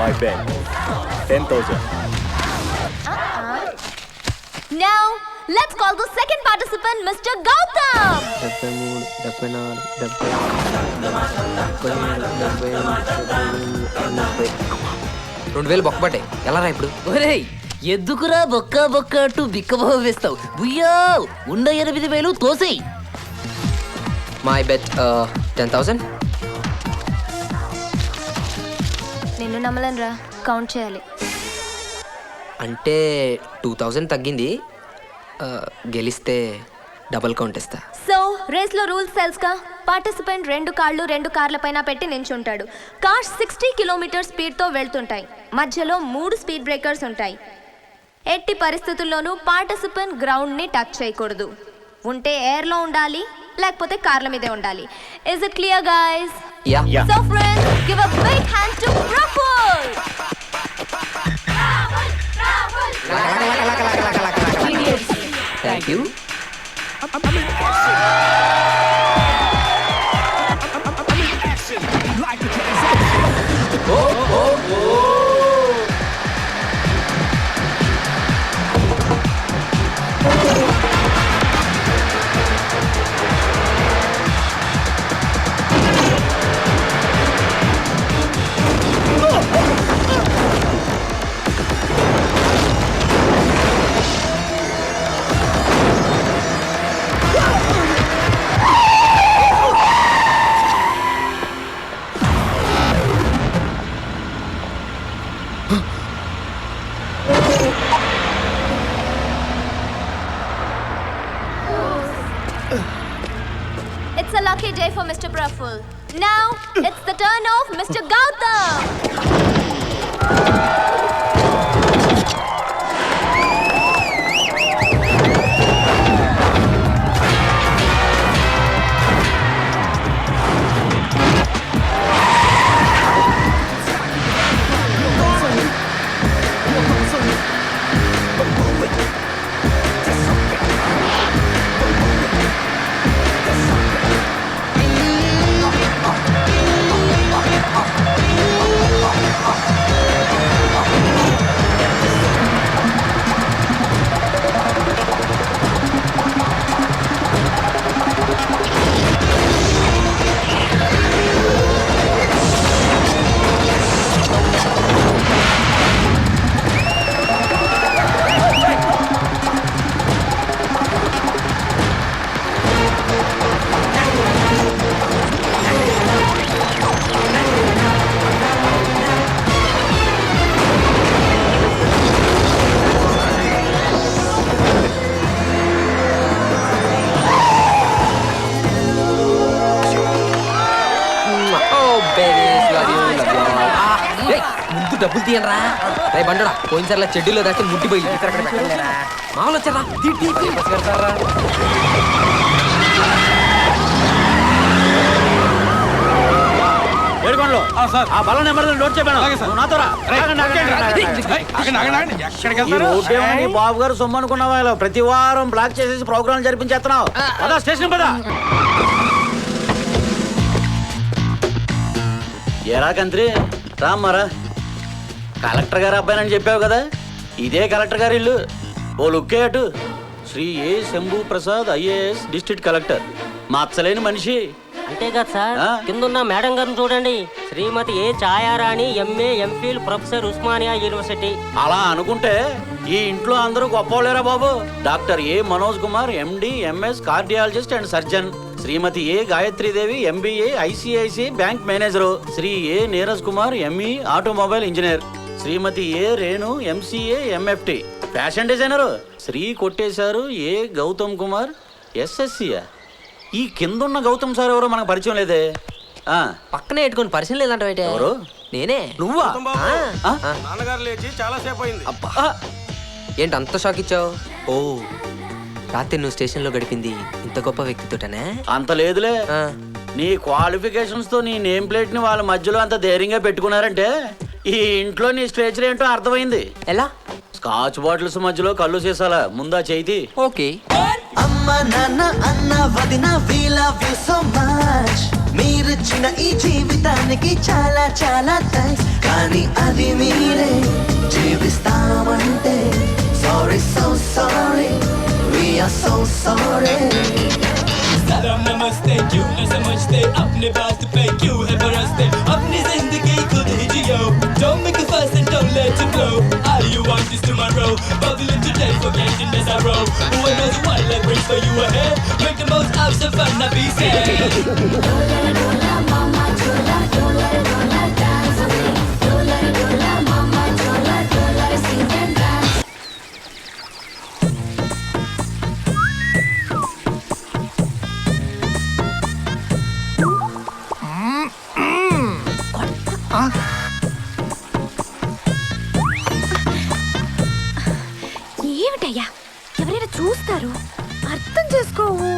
My bet 10,000. Now, let's call the second participant, Mr. Gautam. 2000 బొక్కబట్టే ఎలా రా ఇప్పుడు? ఒరేయ్ ఎందుకురా బొక్క బొక్క అంటూ బిక్కబో వేస్తావు? బుయ్యో ఉన్న 8,000 తోసేయ్. My bet 10,000. నిన్ను నమ్మలేనురా, కౌంట్ చేయాలి. అంటే 2000 తగ్గింది. గెలిస్తే డబుల్ కౌంట్ ఇస్తా. సో రేస్లో రూల్స్ తెలుసుగా. పార్టిసిపెంట్ 2 కాళ్ళు 2 కార్ల పైన పెట్టి నించుంటాడు. కార్స్ 60 కిలోమీటర్ స్పీడ్తో వెళ్తుంటాయి. మధ్యలో 3 స్పీడ్ బ్రేకర్స్ ఉంటాయి. ఎట్టి పరిస్థితుల్లోనూ పార్టిసిపెంట్ గ్రౌండ్ని టచ్ చేయకూడదు. ఉంటే ఎయిర్లో ఉండాలి, లేకపోతే కార్ల మీదే ఉండాలి. Is it clear guys? Yeah. So friends, give a big hand to Praful. Thank you. It's a lucky day for Mr. Praful. Now, it's the turn of Mr. Gautam. ముందు డబ్బులు తీయనరా. రే బండడా, పోయినసార్లా చెడ్డీలో దాచి ముట్టిపోయి మామూలు వచ్చారా? ఏడుకోండ్లో ఆ బలం నెంబర్ నోట్ చెప్పాను. నాతో రా. ఈ రోడ్డు ఏమో నీ బాబు గారు సొమ్ము అనుకున్నావా? ఇలా ప్రతి వారం బ్లాక్ చేసేసి ప్రోగ్రాం జరిపించేస్తున్నావు. పదా స్టేషన్ పదా. ఎరా కంత్రి రామ్మారా, కలెక్టర్ గారు అబ్బాయినని చెప్పావు కదా, ఇదే కలెక్టర్ గారి ఇల్లు. ఓ లుక్కే అటు. Shri A Shambhu Prasad IAS district collector. మచ్చలేని మనిషి. అంతేకాదు సార్, కిందున్న మేడం గారిని చూడండి. Shrimati A Chhayarani, MA MPhil, professor, Osmania university. అలా అనుకుంటే ఈ ఇంట్లో అందరూ గొప్పలేరా బాబు. Doctor A Manoj Kumar, MD, MS, cardiologist and surgeon. Shrimati A Gayatridevi, MBA, ICICI bank manager. Shri A Neeraj Kumar, ME, automobile engineer. Shrimati A Renu, MCA, MFT, fashion designer. Shri కొట్టేశారు ఏ గౌతమ్ కుమార్, ఎస్ఎస్సియా. ఈ కిందున్న గౌతమ్ సార్ ఎవరో మనకు పరిచయం లేదే. పక్కనే పెట్టుకుని పరిచయం లేదంట. ఎవరు? నేనే. నువ్వా? నాన్నగారు లేచి చాలా సేపు అయింది. ఏంటి అంత షాక్ ఇచ్చావు? ఓ, రాత్రి నువ్వు స్టేషన్ లో గడిపింది ఇంత గొప్ప వ్యక్తితోటనే? అంత లేదులే. నీ క్వాలిఫికేషన్స్ తో నీ నేమ్ ప్లేట్ ని వాళ్ళ మధ్యలో అంత ధైర్యంగా పెట్టుకున్నారంటే ఈ ఇంట్లో నీ స్ట్రేచర్ ఏంటో అర్థమైంది. ఎలా? స్కాచ్ బాటిల్స్ మధ్యలో కళ్ళు సీసాలా ముందా చేతి. ఓకే. అమ్మ నాన్న అన్న వదిన we love you so much. మీరిచ్చిన ఈ జీవితానికి చాలా చాలా థాంక్స్. కానీ మరి అది మీరే జీవిస్తామంటే sorry so sorry we're so sorry सलाम नमस्ते क्यों न समझते अपने बात पे क्यों है बरसते अपनी जिंदगी खुद ही जियो don't make a fuss and don't let it blow all you want is tomorrow bubbling today forgetting as I roll who knows what life brings for you ahead make the most out of fun not be sad ఏమిటయ్యా ఎవరైనా చూస్తారు అర్థం చేసుకోవు.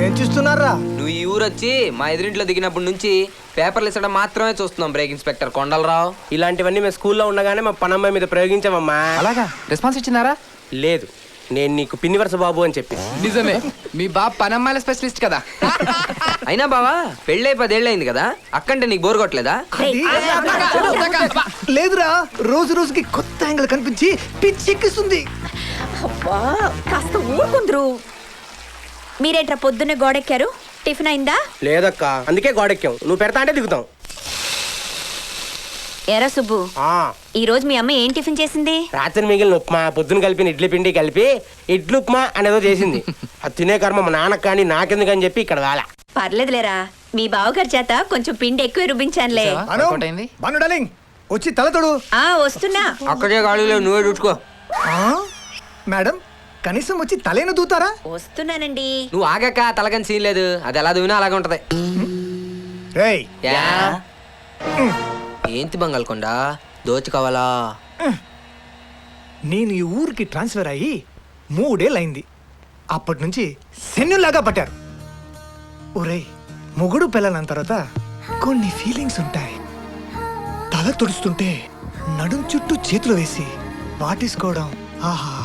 ఏం చూస్తున్నారా? నువ్వు ఈ ఊరు వచ్చి మా ఎదురింట్లో దిగినప్పటి నుంచి పేపర్లు ఇచ్చడం మాత్రమే చూస్తున్నాం బ్రేక్ ఇన్స్పెక్టర్ కొండలరావు. ఇలాంటివన్నీ మేము స్కూల్లో ఉండగానే మా పనమ్మాయి మీద ప్రయోగించామమ్మా. అలాగా రెస్పాన్స్ ఇచ్చినారా? లేదు, నేను నీకు పిన్ని వరుస బాబు అని చెప్పి. నిజమే, మీ బాబు పనమ్మాయిల స్పెషలిస్ట్ కదా. అయినా బావా పెళ్ళై 10 ఏళ్ళు అయింది కదా, అక్కంటే నీకు బోర్ కొట్టలేదా? లేదురా, రోజు రోజుకి కొత్త యాంగిల్ కనిపించి పిచ్చెక్కిస్తుంది. అబ్బా కాస్త ఊరుకుందరు. మీరేంట్రా పొద్దున్నే గోడెక్కారు? టిఫిన్ అయిందా? లేదక్క, అందుకే గోడెక్కాం. నువ్వు పెడతా అంటే దిగుతాం. ఎరా సుబ్బు, ఆ, ఈ రోజు మీ అమ్మ ఏం టిఫిన్ చేసింది? రాత్రి మిగిలిన ఉప్మా పొద్దున కలిపిన ఇడ్లీ పిండి కలిపి ఇడ్లీ ఉప్మా అనేదో చేసింది. అది తినే కర్మ మా నాన్నకు కానీ నాకెందుకని చెప్పి ఇక్కడ వేళ. పర్లేదులేరా, మీ బావగారి చేత కొంచెం పిండి ఎక్కువ రుబ్బించానులే. బాను డార్లింగ్, వచ్చి తలతోడు. వస్తున్నా. అక్కడే గాడిలో నువ్వే చూసుకో. మేడం, కనీసం వచ్చి తలేను దూతారా? వస్తున్నానండి. నువ్వు ఆగాక తలకని సీన్ లేదు, అది ఎలా దువినా అలాగే ఉంటది. రేయ్, యా. ఏంటి బంగాల్కొండ దోచుకోవాలా? నేను ఈ ఊరికి ట్రాన్స్ఫర్ అయ్యి 3 ఏళ్ళయింది. అప్పటి నుంచి శన్యులాగా పట్టారు. ఒరేయ్, మొగుడు పిల్లల తర్వాత కొన్ని ఫీలింగ్స్ ఉంటాయి. తల తుడుస్తుంటే నడుం చుట్టూ చేతులు వేసి వాటేసుకోవడం. ఆహా,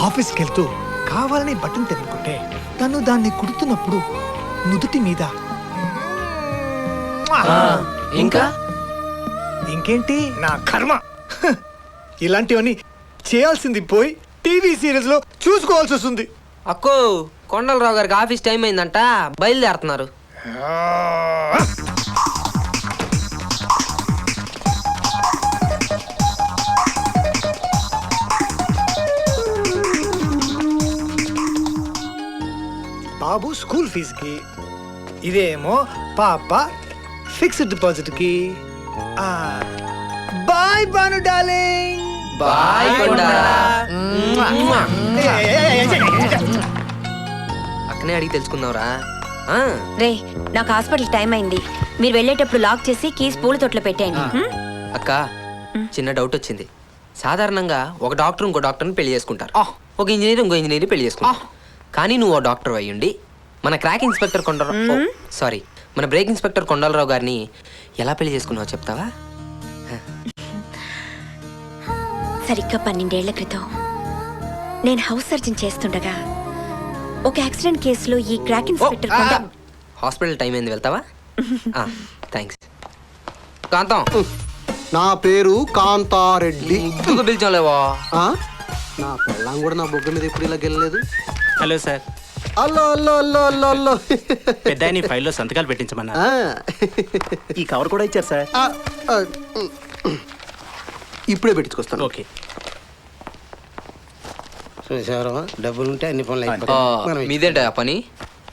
ఆఫీస్కి వెళ్తూ కావాలని బటన్ తెరుకుంటే తను దాన్ని కుడుతున్నప్పుడు నుదుటి మీద. ఇంకా ఇంకేంటి నా కర్మ. ఇలాంటివన్నీ చేయాల్సింది పోయి టీవీ సీరియల్స్ లో చూసుకోవాల్సి వస్తుంది. అక్కో, కొండలరావు గారికి ఆఫీస్ టైం అయిందంట, బయలుదేరుతున్నారు. బాబు స్కూల్ ఫీజుకి, ఇదేమో పాప ఫిక్స్డ్ డిపాజిట్ కి. Bye Bhanu darling. బాయ్ కొండ. అక్కనే అడిగి తెలుసుకుందాంరా. రే, నాకు హాస్పిటల్ టైం అయింది. మీరు వెళ్ళేటప్పుడు లాక్ చేసి కీస్ పూల తొట్లో పెట్టేయండి. అక్క, చిన్న డౌట్ వచ్చింది. సాధారణంగా ఒక డాక్టర్ ఇంకో డాక్టర్ని పెళ్లి చేసుకుంటారు, ఒక ఇంజనీర్ ఇంకో ఇంజనీర్ పెళ్లి చేసుకుంటారు. కానీ నువ్వు ఓ డాక్టర్ అయ్యుండి మన క్రాక్ ఇన్స్పెక్టర్ సారీ మన బ్రేక్ ఇన్స్పెక్టర్ కొండలరావు గారిని ఎలా పెళ్లి చేసుకున్నావో చెప్తావా? సరిగ్గా 12 ఏళ్ల క్రితం నేను హౌస్ సర్జన్ చేస్తుండగా ఒక యాక్సిడెంట్ కేసులో ఈ క్రాక్ ఇన్స్పెక్టర్ హాస్పిటల్ టైం అయింది, వెళ్తావా? థ్యాంక్స్. కాంతం, నా పేరు కాంతారెడ్డి. ఎందుకు పిలిచాలేవా? ఆ? నా పెళ్ళాం కూడా నా బొగ్గ మీద ఎప్పుడు ఇలా గెలలేదు. Hello sir. అల్లో అల్లో అల్లో అల్లో అల్లో. పెద్ద నీ ఫైల్లో సంతకాలు పెట్టించమన్నా. ఆ. ఈ కవర్ కూడా ఇచ్చారు సార్. ఆ, ఆ, ఇప్పుడే పెట్టించుకొస్తాను. ఓకే. చూసారు, డబ్బులుంటే అన్ని పనులు అయిపోతాయి. మీదేంట ఆ పని?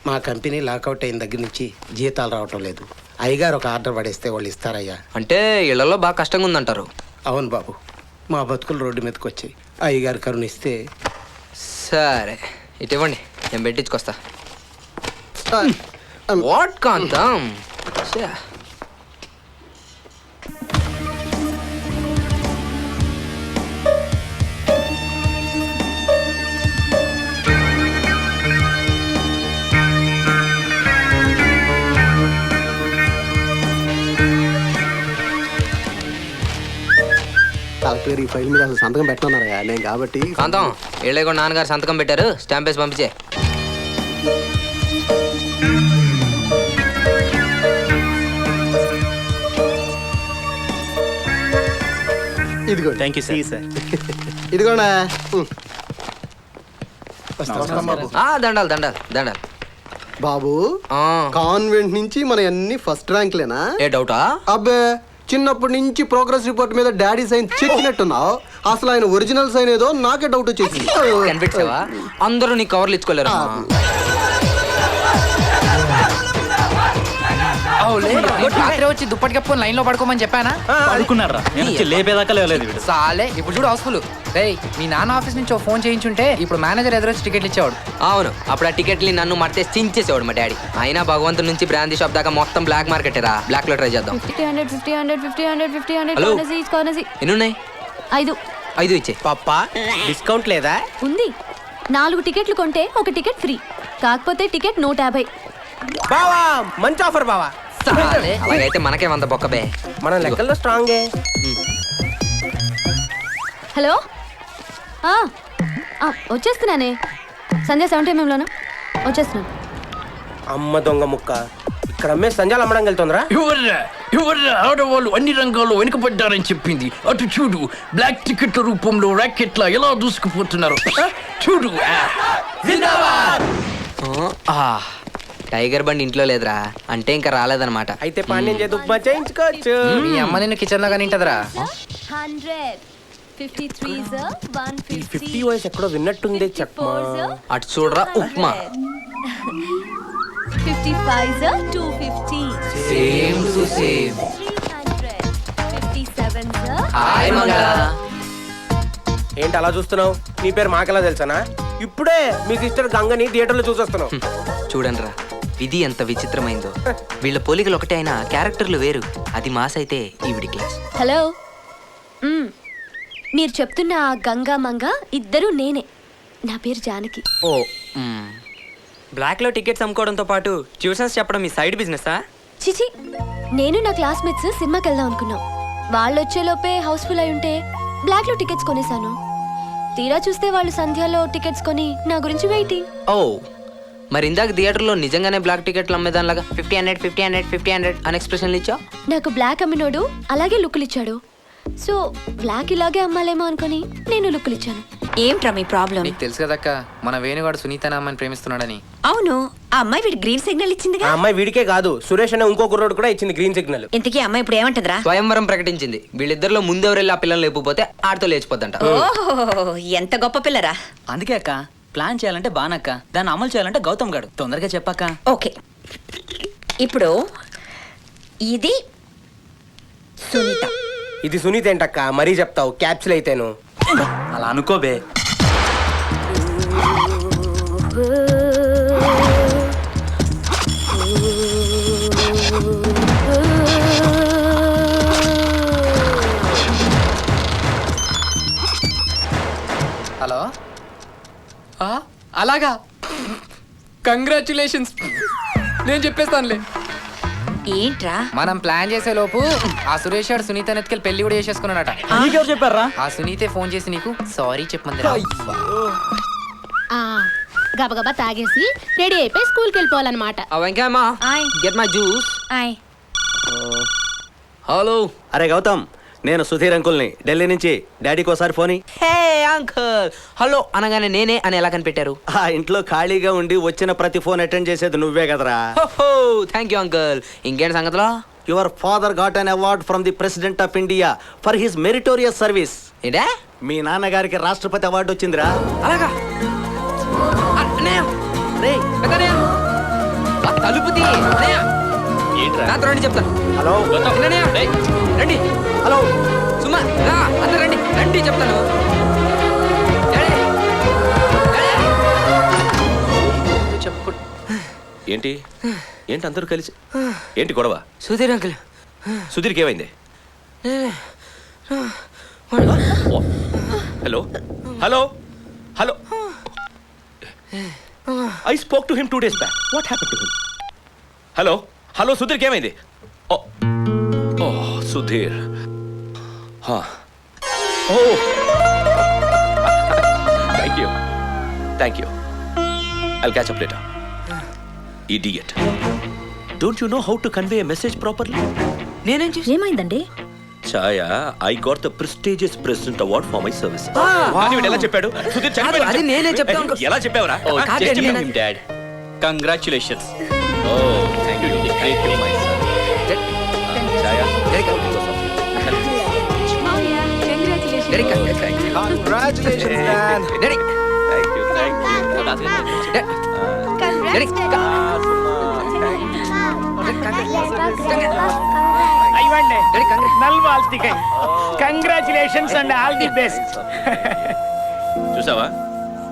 మా కంపెనీ లాకౌట్ అయిన దగ్గర నుంచి జీతాలు రావటం లేదు. అయ్యగారు ఒక ఆర్డర్ పడేస్తే వాళ్ళు ఇస్తారయ్యా. అంటే ఇళ్లలో బాగా కష్టంగా ఉందంటారు. అవును బాబు, మా బతుకులు రోడ్డు మీదకి వచ్చాయి. అయ్యగారు కరుణిస్తే. సరే, ఇటు ఇవ్వండి, నేను పెట్టించుకొస్తా. ఆ, వాట్ కాంతం? ఛే. కలెక్టర్ ఈ ఫైల్ మీద అసలు సంతకం పెట్టనున్నారా నేను కాబట్టి. కాంతం, ఏళ్ళే కూడా నాన్నగారు సంతకం పెట్టారు, స్టాంప్ వేసి పంపించే. ఇదిగో థ్యాంక్ యూ సార్. ఇదిగోనా దండాలు దండాలు దండాలు బాబు ఆ, కాన్వెంట్ నుంచి మన అన్ని ఫస్ట్ ర్యాంక్లేనా? ఏ డౌటా? అబ్బే చిన్నప్పటి నుంచి ప్రోగ్రెస్ రిపోర్ట్ మీద డాడీ సైన్ చెక్కినట్టున్నావు. అసలు ఆయన ఒరిజినల్ సైన్ ఏదో నాకే డౌట్ వచ్చేసింది. కనిపించావా? అందరూ నీ కవర్లు ఇచ్చుకోలేరు. రాత్రి వచ్చి దుప్పటి కప్పుకొని లైన్ లో పడుకోమని చెప్పానా? అనుకున్నారా లేపేదాకా లేవలేదు వీడు. సాలే ఇప్పుడు చూడు హౌస్ఫుల్. రేయ్ మీ నాన్న ఆఫీస్ నుంచి ఫోన్ చేయించుంటే ఇప్పుడు మేనేజర్ ఎదురొచ్చి టికెట్లు ఇచ్చేవాడు. అవును, అప్పుడు ఆ టికెట్ని నన్ను మడితే చించేసేవాడు మా డాడీ. అయినా భగవంతుడి నుంచి బ్రాందీ షాప్ దాకా మొత్తం బ్లాక్ మార్కెట్ రా. బ్లాక్ లో ట్రై చేద్దాం. హలో, ఎన్నున్నాయి? 5 5 ఇచ్చే. పప్పా డిస్కౌంట్ లేదా? ఉంది. 4 టికెట్లు కొంటే ఒక టికెట్ ఫ్రీ. కాకపోతే టికెట్ 150. బావా మంచి ఆఫర్ బావా. సాలే, అలాగైతే మనకే 100 బొక్కబే. మన లెక్కల్లో స్ట్రాంగే. హలో వచ్చేస్తున్నానే. సంధ్య 7 వచ్చేస్తున్నాను. అమ్మ దొంగ ముక్క, ఇక్కడ అమ్మే సంజాలు అమ్మడం వెళ్తుందిరా. ఎవర్రా ఆడవాళ్ళు అన్ని రంగాల్లో వెనుకబడ్డారని చెప్పింది. అటు చూడు, బ్లాక్ టికెట్ల రూపంలో ర్యాకెట్ల ఎలా దూసుకుపోతున్నారు చూడు. టైగర్ బండి ఇంట్లో లేదురా, అంటే ఇంకా రాలేదన్నమాట. అయితే పాండ్యం చేతి ఉప్మా చేయించుకోవచ్చు. మీ అమ్మ నిన్ను కిచెన్ లో కానీ ఉంటదిరా. 50 వయసు ఎక్కడో విన్నట్టుంది చెప్మా. అటు చూడరా upma. 55 250. Same to same. 57 hi మంగళ. ఏంటి అలా చూస్తున్నావు? నీ పేరు మాకెలా తెలుసానా? ఇప్పుడే మీ సిస్టర్ గంగని థియేటర్లో చూసొస్తున్నావు. చూడండిరా, విధి ఎంత విచిత్రమైందో. వీళ్ళ పోలికలు ఒకటే అయినా క్యారెక్టర్లు వేరు. అది మాస్ అయితే ఈవిడి క్లాస్. హలో, మీరు చెప్తున్న ఆ గంగా మంగ ఇద్దరు నేనే. నా పేరు జానకి. ఓ, బ్లాక్ లో టికెట్స్ అమ్ముకోవడంతో పాటు ట్యూషన్స్ చెప్పడం మీ సైడ్ బిజినెసా? చిచి, నేను నా క్లాస్మేట్స్ సినిమాకి వెళ్దాం అనుకున్నాం. వాళ్ళు వచ్చేలోపే హౌస్ఫుల్ అయి ఉంటే బ్లాక్ లో టికెట్స్ కొనేసాను. తీరా చూస్తే వాళ్ళు సంధ్యలో టికెట్స్ కొని నా గురించి వెయిటింగ్. ఓ, మరి ఇందాక థియేటర్లో నిజంగానే బ్లాక్ టికెట్లు అమ్మేదానిలాగా 50 అని ఎక్స్ప్రెషన్లు ఇచ్చావు. నాకు బ్లాక్ అమ్మినోడు అలాగే లుక్కులు ఇచ్చాడు. సో బ్లాక్ ఇలాగే అమ్మాలేమో అనుకుని నేను లుక్కులు ఇచ్చాను. ఏంట్రా మీ ప్రాబ్లం? నీకు తెలుసు కదక్క, మన వేణుగాడు సునీత అమ్మాయిని ప్రేమిస్తున్నాడని. అవును, ఆ అమ్మాయి వీడి గ్రీన్ సిగ్నల్ ఇచ్చిందిగా. ఆ అమ్మాయి వీడికే కాదు, సురేష్ అనే ఇంకో కుర్రోడు కూడా ఇచ్చింది గ్రీన్ సిగ్నల్. ఇంతకీ అమ్మాయి ఇప్పుడు ఏమంటదిరా? స్వయంవరం ప్రకటించింది. వీళ్ళిద్దరిలో ముందెవరు వెళ్ళి ఆ పిల్లలు లేకపోతే ఆడితో లేచిపోద్దంట. ఓహో, ఎంత గొప్ప పిల్లరా. అందుకే అక్క, ప్లాన్ చేయాలంటే బానక్క, దాన్ని అమలు చేయాలంటే గౌతమ్ గాడు. తొందరగా చెప్పక్క. ఓకే, ఇప్పుడు ఇది సునీత. ఇది సునీత ఏంటక్క మరీ చెప్తావు? క్యాప్సుల్ అయితేను. అలా అనుకోబే. హలో, అలాగా, కంగ్రాచులేషన్స్. నేను చెప్పేస్తానులే. ఏంట్రా? మనం ప్లాన్ చేసే లోపు ఆ సురేష్ గారు సునీత నెత్తికెళ్ళి పెళ్లి కూడా చేసేసుకున్నాడట. నీకెవరు చెప్పారా? ఆ సునీతే ఫోన్ చేసి నీకు సారీ చెప్పమంది. గబగబా తాగేసి రెడీ అయిపోయి స్కూల్కి వెళ్ళిపోవాలన్నమాట. వెంకయ్యమ్మా, గెట్ మై జ్యూస్. హలో. అరే గౌతమ్, నేను సుధీర్ అంకుల్ని, ఢిల్లీ నుంచి. డాడీకి ఒకసారి ఫోన్. Hey uncle. హలో అనగానే నేనే అని ఎలా కనిపెట్టారు? ఆ ఇంట్లో ఖాళీగా ఉండి వచ్చిన ప్రతి ఫోన్ అటెండ్ చేసేది నువ్వే కదరా. Thank you uncle. ఇంకేంటి సంగతిలో? Your father got an award from the president of India for his meritorious service. ఏంటే? మీ నాన్నగారికి రాష్ట్రపతి అవార్డు వచ్చిందిరా. అలాగా? తలుపు తీ. నాతో రండి చెప్తాను. హలో. రండి. హలో సుమా, రా అందరు రండి. రండి చెప్తాను. ఏంటి ఏంటి అందరూ కలిసి ఏంటి గొడవ? సుధీర్ అంకుల్. సుధీర్కి ఏమైంది? Hello hello hello. I spoke to him 2 days back. What happened to him? Hello hello, సుధీర్కి ఏమైంది? Oh Sudhir. Oh thank you. I'll catch up later. Idiot. Don't you know how to convey a message properly? నేనేం చేసి? ఏమైందండి? Chhaya I got the prestigious president award for my service. కానీ వీడు ఎలా చెప్పాడు? సుధీర్ చనిపోయాడు. అది నేనే చెప్తాను. ఎలా చెప్పావురా? Dad congratulations. Oh thank you. Great to my son. Chhaya congratulations and all the best. చూసావా,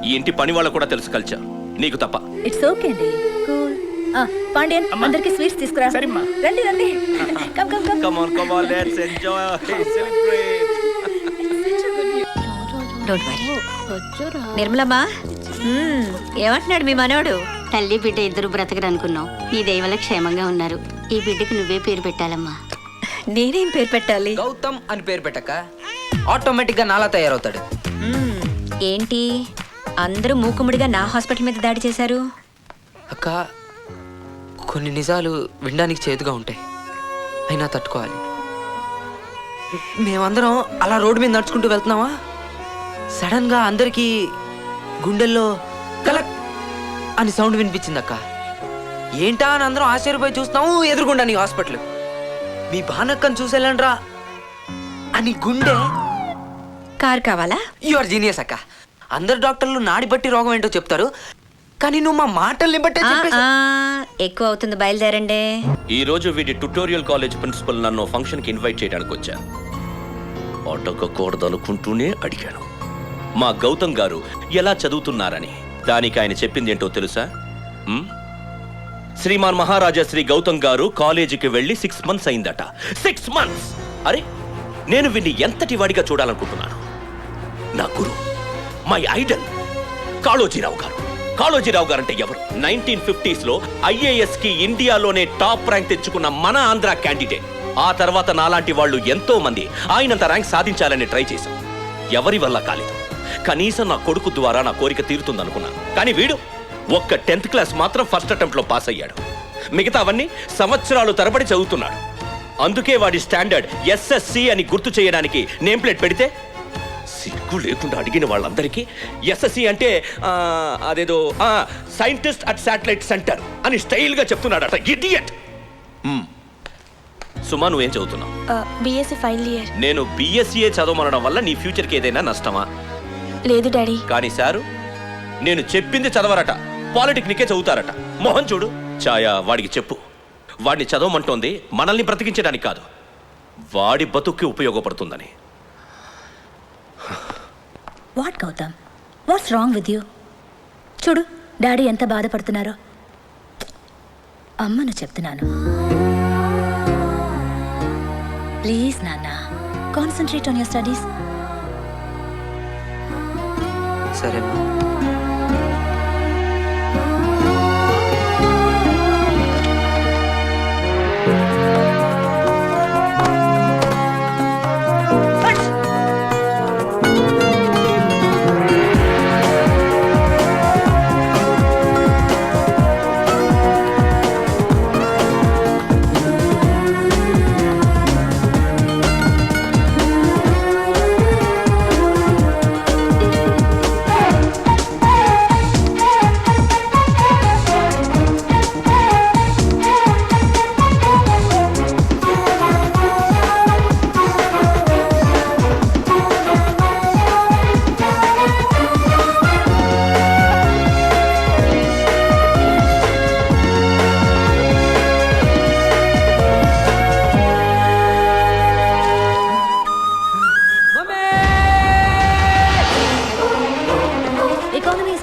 ఈ ఇంటి పని వాళ్ళ కూడా తెలుసు కల్చర్, నీకు తప్ప. ఇట్స్ ఓకే అండి. కూల్. పాండ్యన్ అందరికి స్వీట్స్ తీసుకురా. రండి రండి. Come come come. Come on, come on, let's enjoy, celebrate. Don't worry. నిర్మలమ్మా, ఏమంటున్నాడు మీ మనోడు? తల్లి బిడ్డ ఇద్దరు బ్రతకరనుకున్నావు. నీ దయవల్ల క్షేమంగా ఉన్నారు. ఈ బిడ్డకి నువ్వే పేరు పెట్టాలమ్మా. నేనేం పేరు పెట్టాలి? గౌతమ్ అని పేరు పెట్టక ఆటోమేటిక్ గా నాలా తయారవుతాడు. ఏంటి అందరూ మూకుముడిగా నా హాస్పిటల్ మీద దాడి చేశారు? అక్క, కొన్ని నిజాలు వినడానికి చేదుగా ఉంటాయి, అయినా తట్టుకోవాలి. మేమందరం అలా రోడ్డు మీద నడుచుకుంటూ వెళ్తున్నావా, సడన్ గా అందరికీ గుండెల్లో కలక్ అని సౌండ్ వినిపించింది అక్క. ఏంటా అని అందరం ఆశ్చర్యపోయి చూస్తున్నాము. ఎదురుగుండా నీ హాస్పిటల్. మీ బానక్కని చూసేళ్ళండ్రా అని గుండె. కార్ కావాలా? యువర్ జీనియస్ అక్క. అందరు డాక్టర్లు నాడి బట్టి రోగం ఏంటో చెప్తారు, కానీ నువ్వు మా మాటల్ని బట్టే ఎక్కువ అవుతుంది, బయలుదేరండి. ఈ రోజు వీడి ట్యుటోరియల్ కాలేజ్ ప్రిన్సిపల్ నన్ను ఫంక్షన్ కి ఇన్వైట్ చేయడానికి వచ్చా. అడగకూడదు అనుకుంటూనే అడిగాను, మా గౌతమ్ గారు ఎలా చదువుతున్నారని. దానికి ఆయన చెప్పింది ఏంటో తెలుసా? శ్రీమాన్ మహారాజా శ్రీ గౌతమ్ గారు కాలేజీకి వెళ్ళి 6 months అయిందట. 6 months! అరే, నేను వీడిని ఎంతటి వాడిగా చూడాలనుకుంటున్నాను. నా గురు, మై ఐడల్ కాళోజీరావు గారు. కాళోజీరావు గారు అంటే ఎవరు? 1950s లో IAS కి ఇండియాలోనే టాప్ ర్యాంక్ తెచ్చుకున్న మన ఆంధ్ర క్యాండిడేట్. ఆ తర్వాత నాలాంటి వాళ్ళు ఎంతో మంది ఆయనంత ర్యాంక్ సాధించాలని ట్రై చేశాం. ఎవరి వల్ల కాలేదు. కనీసం నా కొడుకు ద్వారా నా కోరిక తీరుతుందనుకున్నాను. కానీ వీడు ఒక్క 10th క్లాస్ మాత్రం ఫస్ట్ అటెంప్ట్ లో పాస్ అయ్యాడు. మిగతావన్నీ సంవత్సరాలు తరబడి చదువుతున్నాడు. అందుకే వాడి స్టాండర్డ్ SSC అని గుర్తు చేయడానికి నేమ్ ప్లేట్ పెడితే సిగ్గు లేకుండా అడిగిన వాళ్ళందరికీ SSC అంటే అదేదో సైంటిస్ట్ అట్ శాటిలైట్ సెంటర్ అని స్టైల్ గా చెప్తున్నాడట. ఇడియట్. సుమా, నువ్వేం చదువుతున్నావు? BSc final year. నేను BSCఏ చదవమనడం వల్ల నీ ఫ్యూచర్కి ఏదైనా నష్టమా? లేదు డాడీ. కానీ సారు, నేను చెప్పింది చదవరట, పాలిటెక్నికే చదువుతారట. మోహన్ చూడు. ఛాయ, వాడికి చెప్పు, వాడిని చదవమంటోంది మనల్ని బ్రతికించడానికి కాదు, వాడి బతుక్కి ఉపయోగపడుతుందని. What Gautam, what's wrong with you? చూడు డాడీ ఎంత బాధపడుతున్నారో. అమ్మను చెప్తున్నాను, ప్లీజ్ నాన్న, కాన్సన్ట్రేట్ ఆన్ యువర్ స్టడీస్. సరే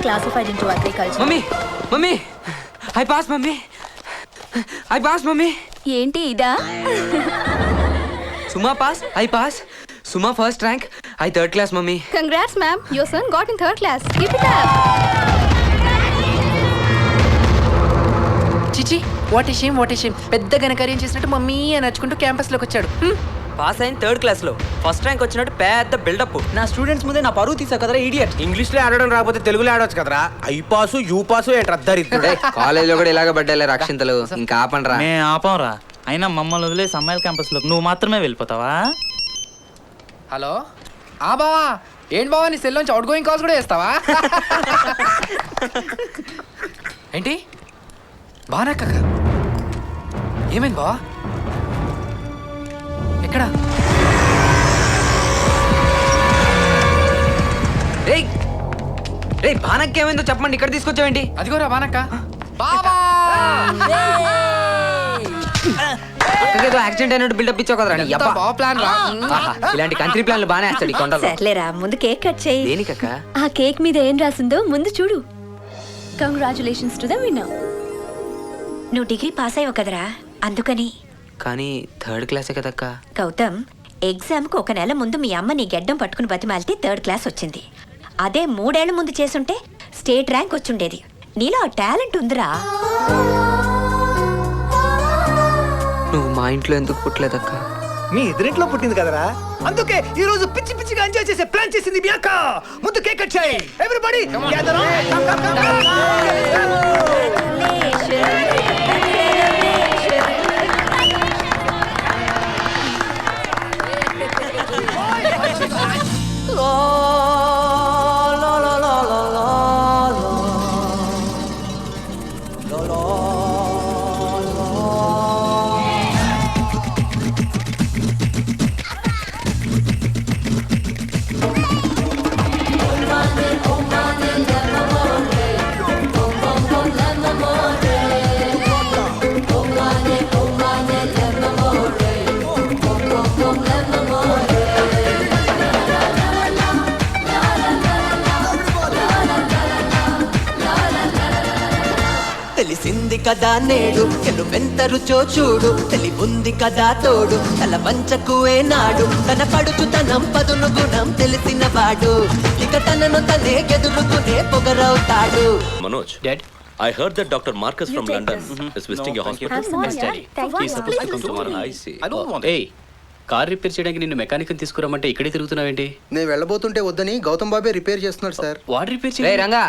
classified into agriculture. Mummy I pass mummy. ఏంటి ఇదా? Suma pass, I pass. Suma first rank, I 3rd class mummy. Congrats ma'am, your son got in 3rd class. Keep it up. చిచి, what ఇషేమ్. పెద్ద ఘనకార్యం చేసినట్టు mummy అని నచ్చుకుంటూ campus లోకి వచ్చాడు. పాస్ అయిన 3rd క్లాస్ లో ఫస్ట్ ర్యాంక్ వచ్చినట్టు పెద్ద బిల్డప్. నా స్టూడెంట్స్ ముందే నా పరువు తీసా కదరా ఇడియట్. ఇంగ్లీష్ లో ఆడడం రాకపోతే తెలుగులో ఆడవచ్చు కదరా. ఐ పాసు యూ పాసు ఏంట్రా దరిద్రుడే. కాలేజ్ లో కూడా ఇలాగ పడ్డాలే రక్షింతలు. ఇంకా ఆపండ్రా. మే ఆపంరా. అయినా మమ్మల్ని వదిలేసి అమ్మాయిల క్యాంపస్ లో నువ్వు మాత్రమే వెళ్ళిపోతావా? హలో బావా ఏంటి బావా నీ సెల్లోంచి అవుట్ గోయింగ్ కాల్స్ కూడా చేస్తావా? ఏంటి బానా కాక ఏమైంది బావా? ఎక్కడ? రేయ్ రేయ్ బానక్క ఏమైందో చెప్పండి, ఇక్కడ తీసుకొచ్చావేంటి? అదిగోరా బానక్క. బాబా అక్కకేదో యాక్సిడెంట్ అయినట్టు బిల్డప్ ఇచ్చావు కదరా నీ అబ్బా. బావ ప్లాన్ రా. ఆహా, ఇలాంటి కంట్రీ ప్లాన్లు బాగానే వేస్తాడు ఈ కొండలో. సర్లేరా ముందు కేక్ కట్ చేయి. దేనికక్క? ఆ కేక్ మీద ఏం రాసిందో ముందు చూడు. Congratulations to the winner. నువ్వు డిగ్రీ పాస్ అయ్యావు కదరా, అందుకని. కానీ థర్డ్ క్లాసే కదక్క. గౌతమ్, ఎగ్జామ్కి ఒక నెల ముందు మీ అమ్మ నీ గెడ్డం పట్టుకుని బతిమాలితే థర్డ్ క్లాస్ వచ్చింది. అదే 3 ఏళ్ల ముందు చేసుంటే స్టేట్ ర్యాంక్ వచ్చుండేది. నీలో ఆ టాలెంట్ ఉందిరా. నువ్వు మా ఇంట్లో ఎందుకు పుట్టలేదక్క? మీ ఎదురింట్లో పుట్టింది కదరా, అందుకే ఈ రోజు పిచ్చి పిచ్చిగా ఎంజాయ్ చేసే ప్లాన్ చేసింది మీ అక్క. ముందు కేక్ కట్ చేయి. ఎవ్రీబడి గ్యాదర్ తెలిసింది కదా నేడు ఎంత రుచో చూడు, తెలివుంది కదా తోడు తల వంచకు ఏనాడు, తన పడుచుతనం పదును గుణం తెలిసిన వాడు ఇక తనను తనే ఎదుర్కొనే పొగరవుతాడు. Manoj, I heard that Dr. Marcus from London is visiting your hospital. Yes, Daddy. He's supposed to come tomorrow. I see. I don't want. Hey, car repair చేయడానికి నిన్ను మెకానిక్ తీసుకురామంటే ఇక్కడే తిరుగుతున్నావేంటి? నేను వెళ్ళబోతుంటే వద్దని గౌతమ్ బాబే రిపేర్ చేస్తున్నాడు సార్. వాడు రిపేర్ రే రంగా,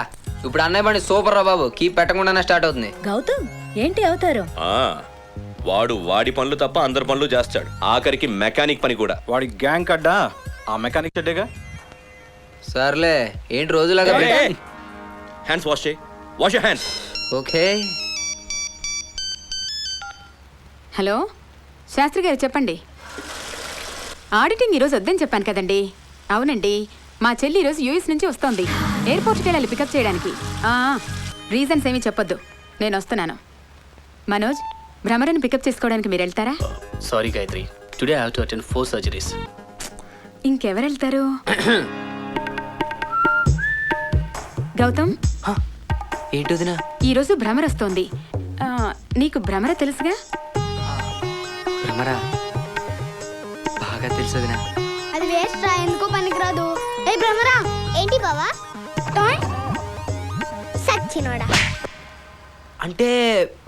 ఇప్పుడు అన్నయ్య బండి సూపర్ రా బాబు, కీ పెట్టకుండానే స్టార్ట్ అవుతుంది. గౌతమ్ ఏంటి అవుతారు? వాడు వాడి పనులు తప్ప అందరి పనులు చేస్తాడు, ఆఖరికి మెకానిక్ పని కూడా. వాడి గ్యాంగ్ కడ్డా ఆ మెకానిక్ చెడ్డేగా. సర్లే, ఏంటి రోజులాగా హ్యాండ్స్ వాష్ చేయి. Wash your hands. Okay. Hello Shastri గారు, చెప్పండి. ఆడిటింగ్ ఈరోజు వద్దని చెప్పాను కదండి. అవునండి, మా చెల్లి ఈరోజు యూఎస్ నుంచి వస్తోంది. ఎయిర్పోర్ట్కి వెళ్ళాలి పికప్ చేయడానికి. రీజన్స్ ఏమీ చెప్పొద్దు, నేను వస్తున్నాను. మనోజ్, భ్రమరని పికప్ చేసుకోవడానికి మీరు వెళ్తారా? Sorry Gayatri, today I have to attend 4 surgeries. ఇంకెవరు వెళ్తారు? గౌతమ్, ఏంటిదినా? ఈరోజు భ్రమర వస్తోంది. నీకు భ్రమర తెలుసుగా? భ్రమరా బాగా తెలుసుదినా. అది వేస్ట్ రా, ఎందుకో పనికిరాదు. ఏ భ్రమరా, ఏంటి బావా? సచ్చినోడా. అంటే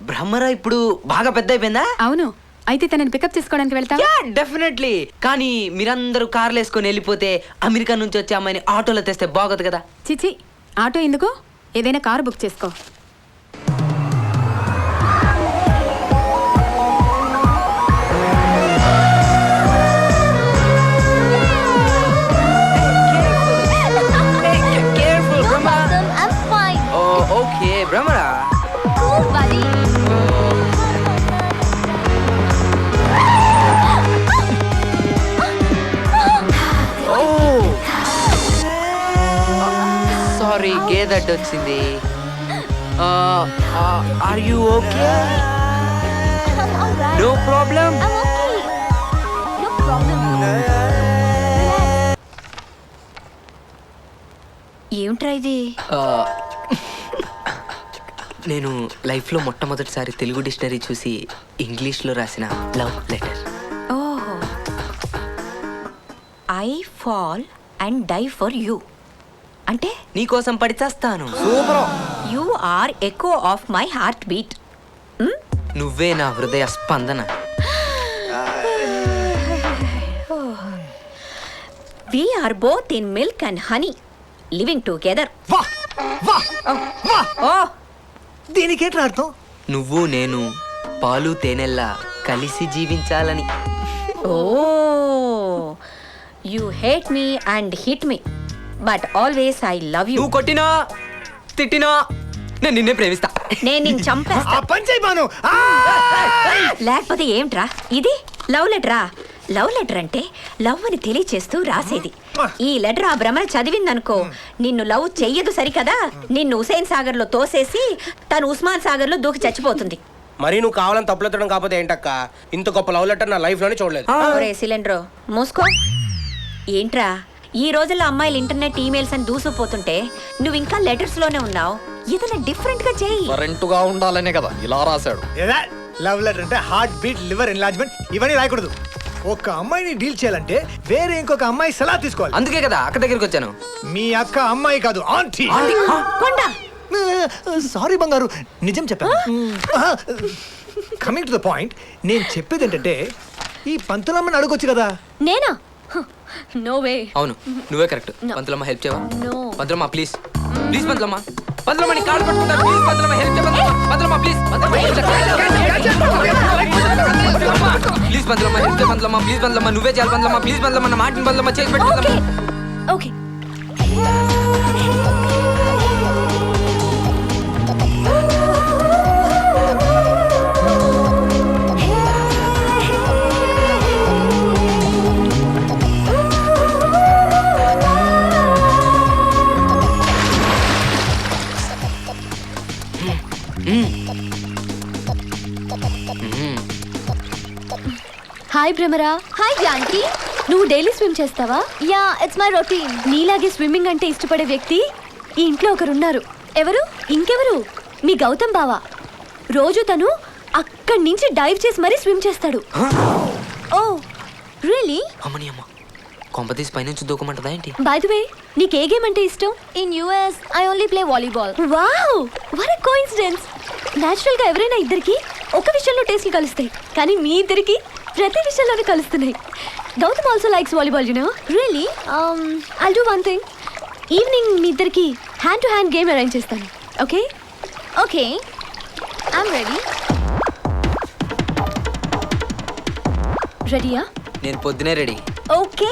భ్రమరా ఇప్పుడు బాగా పెద్ద అయిపోయిందా? అవును. అయితే తనని పికప్ చేసుకోవడానికి వెళ్తావా? డెఫినెట్లీ. కానీ మీరందరూ కార్లు వేసుకొని వెళ్ళిపోతే అమెరికా నుంచి వచ్చే అమ్మాయిని ఆటోలో తెస్తే బాగోదు కదా. చిచి, ఆటో ఎందుకు? ఏదైనా కారు బుక్ చేసుకో. ఓకే భ్రమరా. సారీ, గేదడ్డు వచ్చింది. Are you okay? No problem. ఏమిట్రా ఇది? నేను లైఫ్లో మొట్టమొదటిసారి తెలుగు డిక్షనరీ చూసి ఇంగ్లీష్లో రాసిన లవ్ లెటర్. ఓహో. I fall and die for you అంటే నీకోసం పడి చేస్తాను. You are echo of my heart beat. నువ్వే నా హృదయ స్పందన. We are both in milk and honey, living together. దీనికేంట్రా అర్థం? నువ్వు నేను పాలు తేనెల్లా కలిసి జీవించాలని. Oh, you hate me and hit me but always I love you. నువ్వు కొట్టినా తిట్టినా నేను నిన్నే ప్రేమిస్తా. నేను నిన్ను చంపేస్తా. లేకపోతే ఏమిట్రా ఇది? లవ్ లెటరా? లవ్ లెటర్ అంటే లవ్ అని తెలియచేస్తూ రాసేది. ఈ లెటర్ ఆ భ్రమణ చదివిందనుకో, నిన్ను లవ్ చెయ్యదు సరికదా, నిన్ను హుసేన్ సాగర్ లో తోసేసి తను ఉస్మాన్ సాగర్ లో దూకి చచ్చిపోతుంది. మరి నువ్వు కావాలని తప్పులెత్తడం కాకపోతే ఏంటక్క? ఇంత గొప్ప లవ్ లెటర్ నా లైఫ్ లోనే చూడలేదు. ఒరే సిలిండర్ మూసుకో. ఏంట్రా ఈ రోజుల్లో అమ్మాయిలు ఇంటర్నెట్ ఈమెయిల్స్ అని దూసుకుపోతుంటే నువ్వు ఇంకా లెటర్స్ లోనే ఉన్నావు. ఏదైనా డిఫరెంట్ గా చెయ్యి. కరెంటుగా ఉండాలనే కదా ఇలా రాశాడు. లవ్ లెటర్ అంటే హార్ట్ బీట్, లివర్ ఎన్లార్జ్మెంట్ ఇవన్నీ రాయకూడదు. ఒక అమ్మాయిని డీల్ చేయాలంటే వేరే ఇంకొక అమ్మాయి సలహా తీసుకోవాలి. అందుకే కదా అక్క దగ్గరికి వచ్చాను. మీ అక్క అమ్మాయి కాదు, ఆంటీ. సారీ బంగారు, నిజం చెప్పాను. కమింగ్ టు ద పాయింట్, నేను చెప్పేది ఏంటంటే ఈ పంతులమ్మని అడగొచ్చు కదా. నేనా? No way. అవును నువ్వే కరెక్ట్. పంతులమ్మ హెల్ప్ చేయవా? పంతులమ్మ ప్లీజ్ ప్లీజ్ పంతులమ్మ. పంతులమ్మ నీ కాళ్ళు పట్టుకుంటా ప్లీజ్. పంతులమ్మ హెల్ప్ చేయ. పంతులమ్మ ప్లీజ్. ప్లీజ్ పంతులమ్మ హెల్ప్ చేయ. పంతులమ్మ ప్లీజ్. పంతులమ్మ నువ్వే చేయాలి. పంతులమ్మ ప్లీజ్. పంతులమ్మ నా మాటిని పంతులమ్మ చేసి పెట్టు. Okay hi Bhramara. Hi Janaki. నువ్వు డైలీ స్విమ్ చేస్తావా? Yeah, it's my routine. నీలాగే స్విమ్మింగ్ అంటే ఇష్టపడే వ్యక్తి ఈ ఇంట్లో ఒకరున్నారు. ఎవరు? ఇంకెవరు? మీ గౌతమ్ బావ. రోజు తను అక్కడి నుంచి డైవ్ చేసి మరీ స్విమ్ చేస్తాడు. Oh really? అమ్మని అమ్మ కొంపతీసి పైనుంచి దూకమంటదా ఏంటి? బై ది వే, నీకు ఏ గేమ్ అంటే ఇష్టం? In US I only play volleyball. Wow, what a coincidence. Natural గా ఎవరైనా ఇద్దరికి ఒక విషయంలో టేస్ట్లు కలుస్తాయి, కానీ మీ ఇద్దరికి ప్రతి విషయంలోనే కలుస్తున్నాయి. Gautam also likes volleyball, you know. Really? I'll do one thing. Evening మీ ఇద్దరికి hand to hand game arrange చేస్తాను. ఓకే? Okay, I'm ready. రెడీయా? నేను పొద్దునే రెడీ. ఓకే.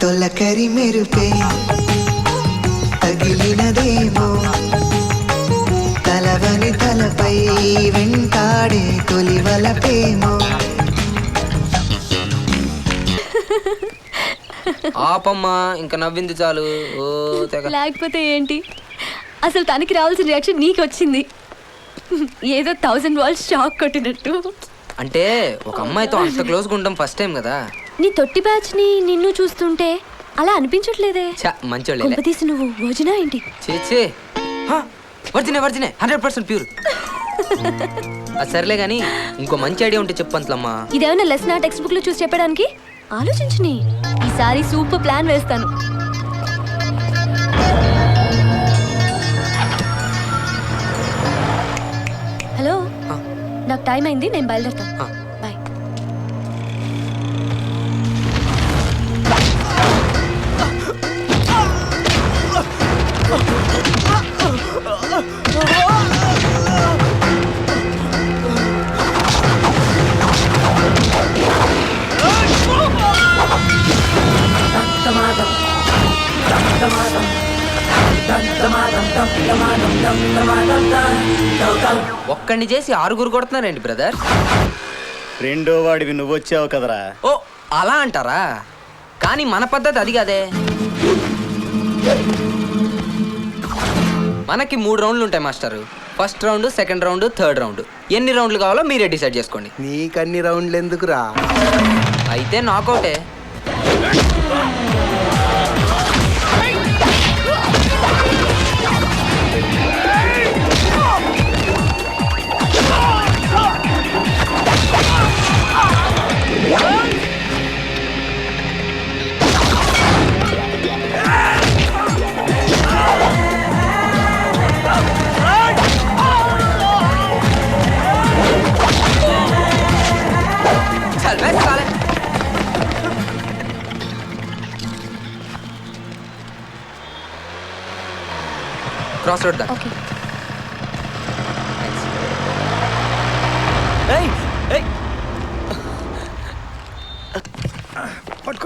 తొలకరి మెరుపే తగిలినదేమో, తలవని తలపై వెంటాడే తొలివలపేమో. ఆపమ్మా, ఇంకా నవ్వింది చాలు. ఓ తెగ. లేకపోతే ఏంటి, అసలు తనకి రావాల్సిన రియాక్షన్ నీకు వచ్చింది. ఏదో 1000 వాల్స్ షాక్ కొట్టినట్టు. అంటే ఒక అమ్మాయితో అంత క్లోజ్గా ఉండడం ఫస్ట్ టైం కదా. నీ తొట్టి బ్యాచ్ ని నిన్ను చూస్తుంటే అలా అనిపించట్లేదే. మంచోళ్ళే. కొంపతీసి నువ్వు భోజనా ఏంటి? చేచే వర్జినే వర్జినే 100% ప్యూర్. అది సర్లే గానీ ఇంకో మంచి ఐడియా ఉంటే చెప్పు పంతులమ్మా. ఇదేమైనా లెసన్ టెక్స్ట్ బుక్ లో చూసి చెప్పడానికి? ఆలోచించుని, ఈసారి సూపర్ ప్లాన్ వేస్తాను. హలో, నాకు టైం అయింది, నేను బయలుదేరుతాను. బాయ్. ఒక్కడిని చేసి 6 కొడుతున్నారేంటి బ్రదర్? రెండో వాడివి నువ్వు వచ్చావు కదరా. ఓ అలా అంటారా? కానీ మన పద్ధతి అది కాదే. మనకి 3 రౌండ్లు ఉంటాయి master. First round, second round, third round. ఎన్ని రౌండ్లు కావాలో మీరే డిసైడ్ చేసుకోండి. నీకన్ని రౌండ్లు ఎందుకురా? అయితే నాకౌటే. క్రాస్ రోడ్ దా. ఓకే.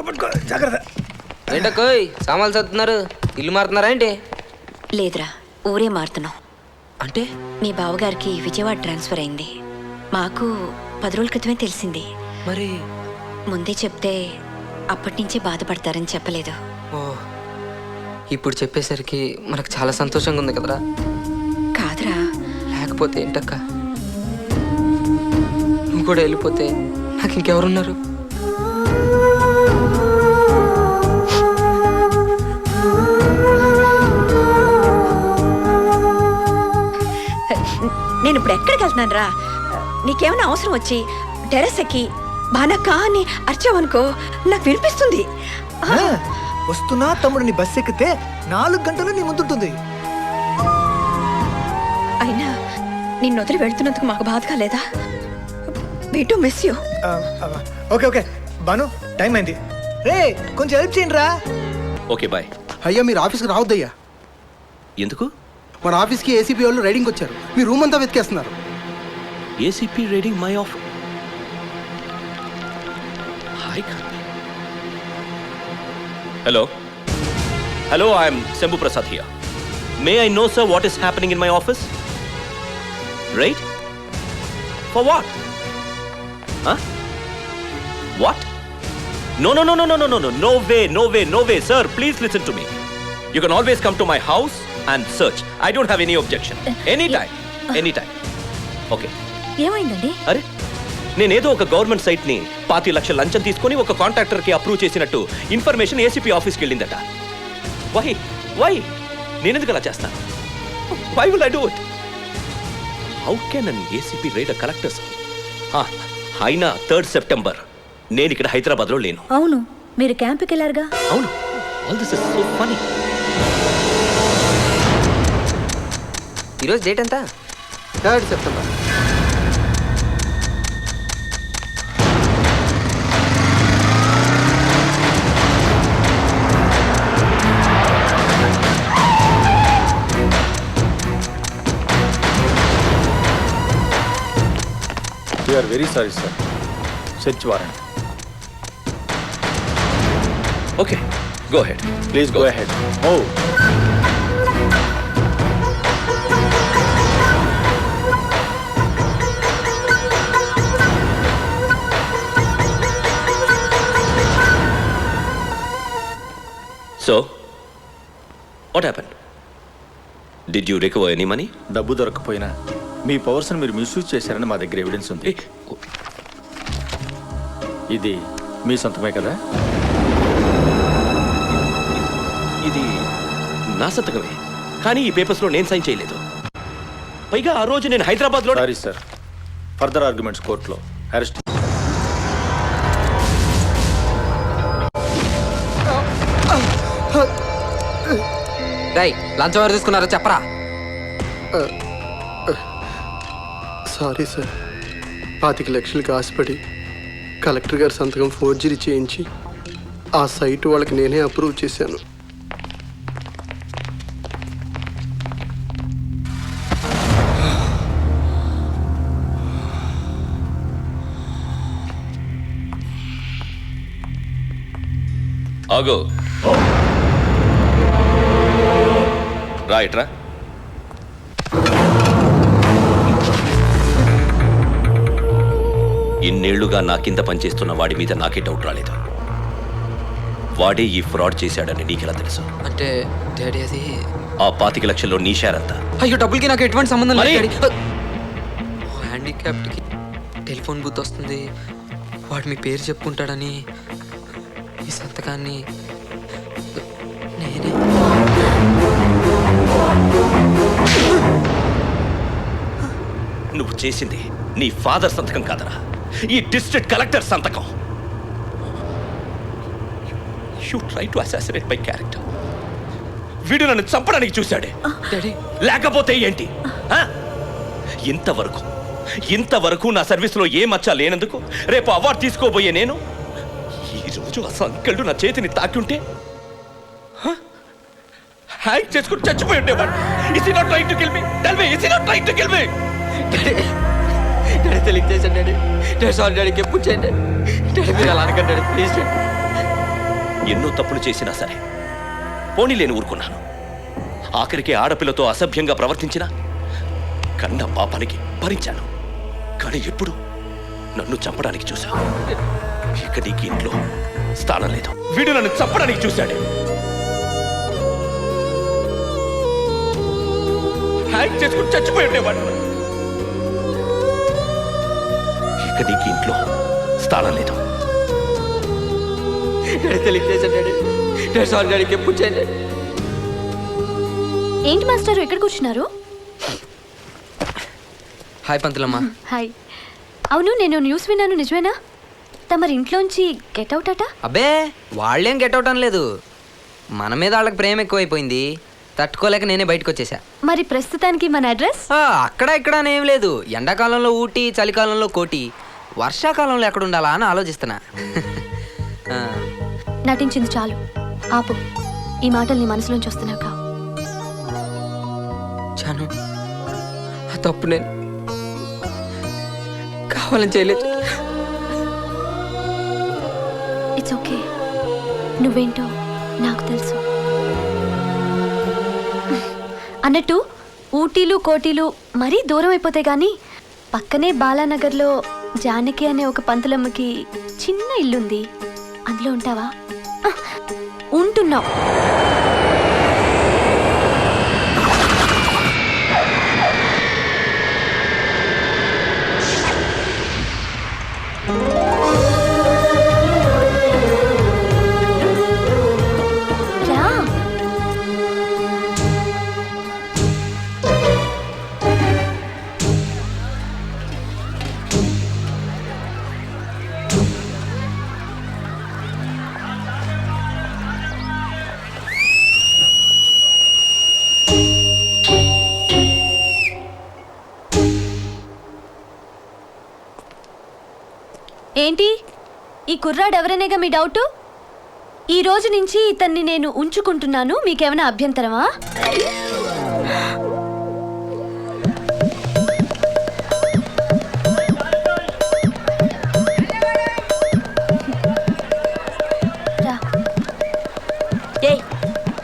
పట్టుకో జాగ్రత్త. ఏంటకోయ్ సామాన్లు చదువుతున్నారు, ఇల్లు మారుతున్నారా ఏంటి? లేదురా, ఊరే మారుతున్నాం. అంటే మీ బావగారికి విజయవాడ ట్రాన్స్ఫర్ అయింది. మాకు 10 రోజుల క్రితమే తెలిసింది. మరి ముందే చెప్తే అప్పటి నుంచే బాధపడతారని చెప్పలేదు. ఓ, ఇప్పుడు చెప్పేసరికి మనకు చాలా సంతోషంగా ఉంది కదరా. కాదురా, లేకపోతే ఏంటక్క, నువ్వు కూడా వెళ్ళిపోతే నాకు ఇంకెవరున్నారు? నేను ఇప్పుడు ఎక్కడికి వెళ్తున్నాను రా? నీకేమైనా అవసరం వచ్చి టెర్రస్ ఎక్కి బానక్కా అని అర్చావనుకో, నాకు వినిపిస్తుంది. వస్తున్నా తమ్ముడిని బస్ ఎక్కితే 4 గంటలు నీ ముందుంటుంది. అయినా నిన్ను వదిలి వెళ్తున్నందుకు మాకు బాధ కాలేదా? We too miss you. Okay Banu, time అయింది. రే కొంచెం హెల్ప్ చేయండి రా. Okay bye. అయ్యా మీరు ఆఫీస్కి రావద్దయ్యా. ఎందుకు? మన ఆఫీస్కి ఏసీపీ వాళ్ళు రైడింగ్ వచ్చారు. మీ రూమ్ అంతా వెతికేస్తున్నారు. ACP raiding my off. Hi. Hello, I'm Shambhu Prasad here. May I know sir what is happening in my office? Right? For what? What? No way, sir. Please listen to me. You can always come to my house and search. I don't have any objection. Anytime. Okay. ఏమైందండి? అరే, నేనేదో ఒక government site ని 25 లక్షల లంచం తీసుకొని ఒక contractor కి అప్రూవ్ చేసినట్టు ఇన్ఫర్మేషన్ ఏసీపీ ఆఫీస్కి వెళ్ళిందట. వై నేనెందుకు అలా చేస్తాను? Why will I do it? How can an ACP raid a collectors? అయినా 3rd సెప్టెంబర్ నేను ఇక్కడ హైదరాబాద్లో లేను. అవును, మీరు క్యాంప్కి వెళ్ళారుగా. అవును. All this is so funny. ఈరోజు డేట్ ఎంత? 3rd September. We are very sorry, sir. Search warrant. Okay, go ahead. Please go ahead. Oh. So, what happened? Did you recover any money? డబ్బు దొరకపోయినా మీ పవర్స్ని మీరు మిస్యూజ్ చేశారని మా దగ్గర evidence ఉంది. ఇది మీ సొంతమే కదా? ఇది నా సంతకమే, కానీ ఈ పేపర్స్లో నేను సైన్ చేయలేదు. పైగా ఆ రోజు నేను హైదరాబాద్లో. సారీ సార్, ఫర్దర్ ఆర్గ్యుమెంట్స్ కోర్టులో. అరెస్ట్. లంచం ఎవరు తీసుకున్నారో చెప్పరా? సారీ సార్, 25 లక్షలకి ఆశపడి కలెక్టర్ గారి సంతకం ఫోర్జరీ చేయించి ఆ సైట్ వాళ్ళకి నేనే అప్రూవ్ చేశాను. ఆగో, రైట్ రా. ఇన్నేళ్లుగా నా కింద పనిచేస్తున్న వాడి మీద నాకే డౌట్ రాలేదు. వాడే ఈ ఫ్రాడ్ చేశాడని నీకెలా తెలుసు? అంటే డాడీ అది ఆ 25 లక్షల్లో నీ షేర్ అంతా. అయ్యో, డబ్బులకి నాకు ఎటువంటి సంబంధం లేదు డాడీ. హ్యాండిక్యాప్డ్కి టెలిఫోన్ బూత్ వస్తుంది, వాడు మీ పేరు చెప్పుకుంటాడని ఈ సంతకాన్ని నేనే. నువ్వు చేసింది నీ ఫాదర్ సంతకం కాదరా, ఈ డిస్ట్రిక్ట్ కలెక్టర్ సంతకం. You try to assassinate my character. వీడు నన్ను చంపడానికి చూశాడే, లేకపోతే ఏంటి? ఇంతవరకు నా సర్వీస్లో ఏ మచ్చ లేనందుకు రేపు అవార్డు తీసుకోబోయే నేను ఈ రోజు ఆ సంకళ్ళు నా చేతిని తాకుంటే హ్యాంగ్ చేసుకుని చచ్చిపోయి ఉండేవాడు. Is he not trying to kill me? Tell me, is he not trying to kill me? Daddy తెలియజేశాను డాడీ. డాడీ సారీ డాడీకి ఎప్పుడు చేయండి డాడీ, మీరు అలా అనకండి డాడీ, ప్లీజ్ డాడీ. ఎన్నో తప్పులు చేసినా సరే పోనీ లేని ఊరుకున్నాను. ఆఖరికి ఆడపిల్లతో అసభ్యంగా ప్రవర్తించిన కన్న పాపానికి భరించాను. కానీ ఎప్పుడు నన్ను చంపడానికి చూశావు. ఇక నీకు ఇంట్లో స్థానం లేదు. వీడు నన్ను చంపడానికి చూశాడు. హ్యాంగ్ చేసుకుని చచ్చిపోయి ఉండేవాడు. ఇక నీకు ఇంట్లో స్థానం లేదు. డాడీ తెలియజేశాను డాడీ. డాడీ సారీ డాడీకి ఎప్పుడు చేయండి. ఏంటి మాస్టర్ ఇక్కడ కూర్చున్నారు? హాయ్ పంతులమ్మ. హాయ్. అవును, నేను న్యూస్ విన్నాను, నిజమేనా? తమరి ఇంట్లోంచి గెట్అవుట్ అట? అబ్బే వాళ్ళేం గెట్అవుట్ అనలేదు. మన మీద వాళ్ళకి ప్రేమ ఎక్కువైపోయింది, తట్టుకోలేక నేనే బయటకు వచ్చేసా. మరి ప్రస్తుతానికి మన అడ్రస్? అక్కడ ఇక్కడ ఏం లేదు. ఎండాకాలంలో ఊటీ, చలికాలంలో కోటి, వర్షాకాలంలో ఎక్కడ ఉండాలా అని ఆలోచిస్తున్నా. నటించింది చాలు, ఆపు. ఈ మాటలు నీ మనసులోంచి వస్తున్నావు కా. చాను, ఆ తప్పు నేను కావాలని చేయలేదు. ఇట్స్ ఓకే, నువ్వేంటో నాకు తెలుసు. అన్నట్టు ఊటీలు కోటీలు మరీ దూరం అయిపోతే గానీ పక్కనే బాలానగర్లో జానకి అనే ఒక పంతులమ్మకి చిన్న ఇల్లుంది, అందులో ఉంటావా? ఉంటున్నావు. ఏంటి, ఈ కుర్రాడు ఎవరనేగా మీ డౌటు? ఈ రోజు నుంచి ఇతన్ని నేను ఉంచుకుంటున్నాను, మీకేమైనా అభ్యంతరమా?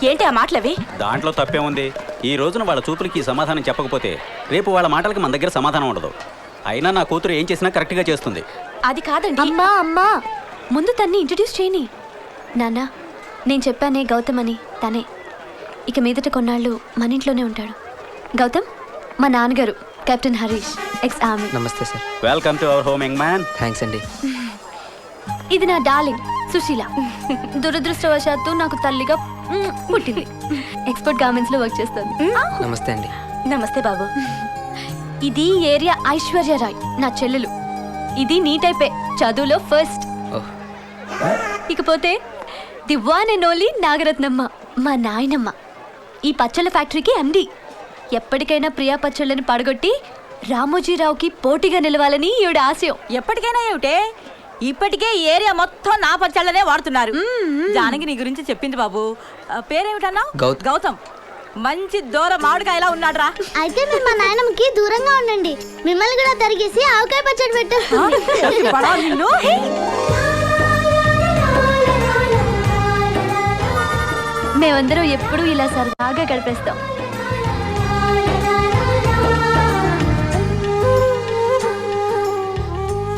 ఏంటి ఆ మాటలవి? దాంట్లో తప్పే ఉంది. ఈ రోజున వాళ్ళ చూపులకి సమాధానం చెప్పకపోతే రేపు వాళ్ళ మాటలకి మన దగ్గర సమాధానం ఉండదు. అయినా నా కూతురు ఏం చేసినా కరెక్ట్గా చేస్తుంది. అది కాదండి. అమ్మా అమ్మా, ముందు తన్ని ఇంట్రడ్యూస్ చేయని. నాన్న, నేను చెప్పానే గౌతమ్ అని, తనే. ఇక మీదట కొన్నాళ్ళు మన ఇంట్లోనే ఉంటాడు. గౌతమ్ మా నాన్నగారు, కెప్టెన్ హరీష్, ఎక్స్ ఆర్మీ. నమస్తే sir. Welcome to our home young man. Thanks అండి. ఇది నా డార్లింగ్ సుశీల. దురదృష్టవశాత్తు నాకు తల్లిగా పుట్టింది. ఎక్స్పోర్ట్ గార్మెంట్స్ లో వర్క్ చేస్తుంది. నమస్తే అండి. నమస్తే బాబు. ఇది ఏరియా ఐశ్వర్య రాయ్, నా చెల్లెలు. ఇది నీ టైపే, చదువులో ఫస్ట్. ఇకపోతే the one and only Nagarathnamma, మా నాయనమ్మ. ఈ పచ్చళ్ళ ఫ్యాక్టరీకి ఎండి. ఎప్పటికైనా ప్రియా పచ్చళ్ళని పడగొట్టి రామోజీరావుకి పోటీగా నిలవాలని ఈవిడ ఆశయం. ఎప్పటికైనా ఏమిటే, ఇప్పటికే ఈ ఏరియా మొత్తం నా పచ్చళ్ళనే వాడుతున్నారు. జానకి నీ గురించి చెప్పింది బాబు. పేరేమిటన్నా? గౌతమ్. మంచి దూర మామిడికాయలా ఉన్నాడ్రా. అయితే మీరు మా నాయనమ్మకి దూరంగా ఉండండి. మిమ్మల్ని కూడా తరిగేసి ఆవకాయ పచ్చడి పెట్టేస్తాను. మేమందరం ఎప్పుడూ ఇలా సరదాగా గడిపేస్తాం.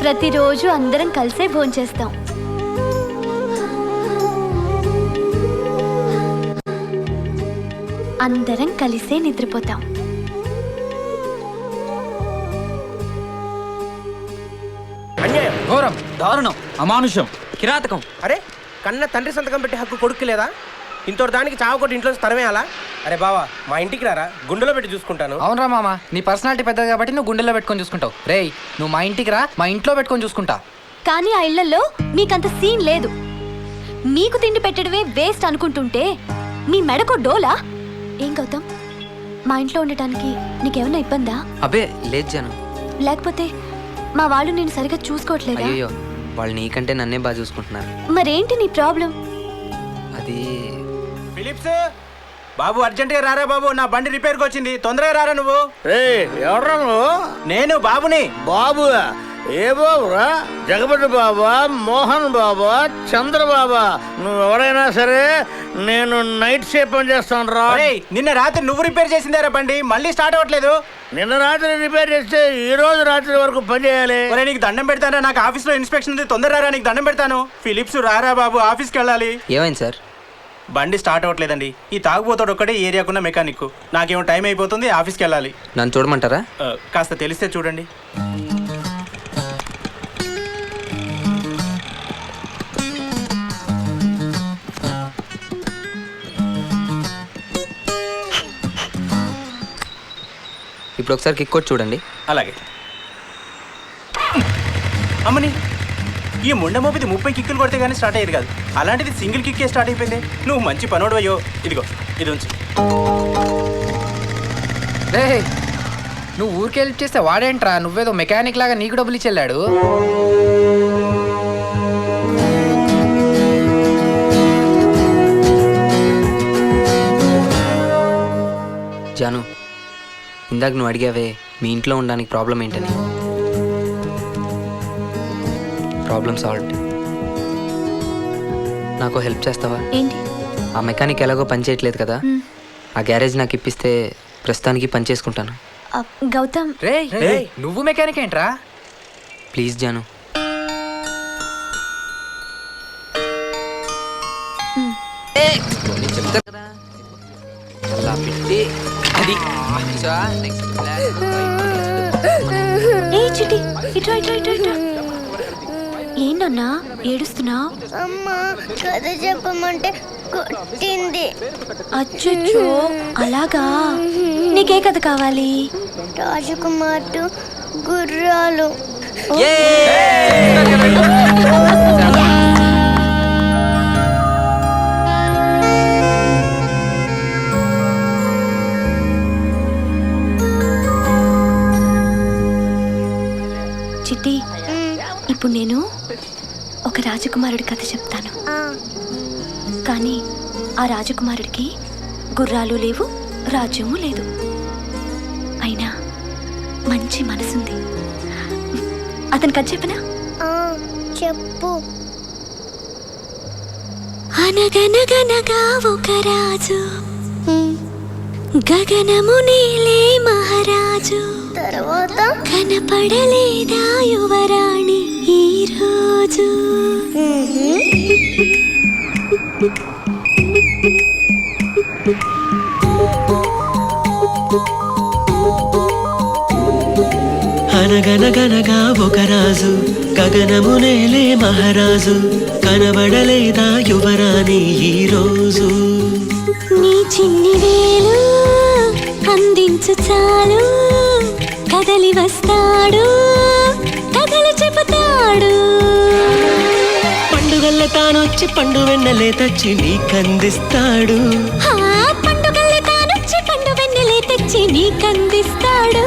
ప్రతిరోజు అందరం కలిసే భోంచేస్తాం. అందరం కలిసే నిద్రపోతాం. అన్యాయం, ఘోరం, దారుణం, అమానుషం, కిరాతకం. అరే కన్న తండ్రి సంతకం పెట్టి హక్కు కొడుకు లేదా? ఇంతటి దానికి చావకొట్టి ఇంట్లో తరమేయాలా? అరే బావా, మా ఇంటికి రారా, గుండెలో పెట్టి చూసుకుంటాను. అవునరా మామ, నీ పర్సనాలిటీ పెద్దది కాబట్టి నువ్వు గుండెలో పెట్టుకొని చూసుకుంటావు. రేయ్, నువ్వు మా ఇంటికి రా, మా ఇంట్లో పెట్టుకొని చూసుకుంటా. కానీ ఆ ఇళ్లలో మీకంత సీన్ లేదు. మీకు తిండి పెట్టడమే వేస్ట్ అనుకుంటుంటే మీ మెడకో డోలా? ఏం గౌతమ్, మా ఇంట్లో ఉండటానికి నీకేమన్నా ఇబ్బందా? అబ్బే లేదు జాను. లేకపోతే మా వాళ్ళు నేను సరిగా చూసుకోవట్లేదా? అయ్యో, వాళ్ళు నీకంటే నన్నే బాగా చూసుకుంటున్నారు. మరేంటి నీ ప్రాబ్లం? అది ఫిలిప్స్, బాబు అర్జెంటుగా రారా బాబు, నా బండి రిపేర్కి వచ్చింది, తొందరగా రారా నువ్వు. ఎవరా నువ్వు? నేను బాబుని. బాబు ఏ బాబురా? జగపతి బాబా, మోహన్ బాబా, చంద్రబాబా, నువ్వు ఎవరైనా సరే నేను నైట్ షిఫ్ట్ పని చేస్తాను రా. నిన్న రాత్రి నువ్వు రిపేర్ చేసిందేరా బండి, మళ్ళీ స్టార్ట్ అవ్వట్లేదు. నిన్న రాత్రి రిపేర్ చేస్తే ఈ రోజు రాత్రి వరకు పని చేయాలి. నీకు దండం పెడతానా, నాకు ఆఫీస్లో ఇన్స్పెక్షన్ ఉంది, తొందర రారా, నీకు దండం పెడతాను. ఫిలిప్స్ రారా బాబు, ఆఫీస్కి వెళ్ళాలి. ఏమైంది సార్? బండి స్టార్ట్ అవ్వట్లేదండి. ఈ తాగుపోతాడు ఒక్కడే ఏరియాకున్న మెకానిక్. నాకేమో టైం అయిపోతుంది, ఆఫీస్కి వెళ్ళాలి. నన్ను చూడమంటారా? కాస్త తెలిస్తే చూడండి. ఇప్పుడు ఒకసారి కిక్ కొట్టి చూడండి. అలాగే. అమ్మని, ఈ ముండమోపిది 30 కిక్కులు కొడితే కానీ స్టార్ట్ అయ్యేది కాదు, అలాంటిది సింగిల్ కిక్కే స్టార్ట్ అయిపోయింది. నువ్వు మంచి పనోడు అయ్యో. ఇదిగో ఇది ఉంచు. రే నువ్వు ఊరికి హెల్ప్ చేస్తే వాడేంట్రా, నువ్వేదో మెకానిక్ లాగా నీకు డబ్బులు ఇచ్చెళ్ళాడు. జాను, ఇందాక నువ్వు అడిగావే మీ ఇంట్లో ఉండడానికి ప్రాబ్లం ఏంటని. Problem solved. నాకు హెల్ప్ చేస్తావా? ఏంటి? ఆ మెకానిక్ ఎలాగో పని చేయట్లేదు కదా, ఆ గ్యారేజ్ నాకు ఇప్పిస్తే ప్రస్తుతానికి పని చేసుకుంటాను. గౌతమ్. రే నువ్వు మెకానిక్ ఏంట్రా? ప్లీజ్ జాను. చెప్తా కదా అలా పెట్టి అది. ఏ చిటి, ఇట్రా ఇట్రా ఇట్రా ఇట్రా. ఏంటన్నా ఏడుస్తున్నావు? అమ్మా కథ చెప్పమంటే కొట్టింది. అచ్చో అలాగా, నీకే కథ కావాలి? రాజకుమార్ గుర్రాలు. చిట్టి, ఇప్పుడు నేను ఒక రాజకుమారుడి కథ చెప్తాను. కానీ ఆ రాజకుమారుడికి గుర్రాలు లేవు, రాజ్యము లేదు. అయినా మంచి మనసుంది. అతని కథ చెప్పనా? చెప్పు. అనగనగనగా ఒక రాజు, గగనము నీలే మహారాజు. తర్వాత కనపడలేదా యువరాణి ఈ రోజు. అనగనగనగా ఒక రాజు, గగనము నేలే మహారాజు, కనబడలేదా యువరాణి ఈ రోజు. నీ చిన్ని వేలు అందించు చాలు, కదలి వస్తాడు, కథలు చెబుతాడు. పండుగల్ల తానొచ్చి పండు వెన్నెలే తెచ్చి నీకందిస్తాడు. పండుగల్ల తానొచ్చి పండు వెన్నెలే తెచ్చి నీకందిస్తాడు.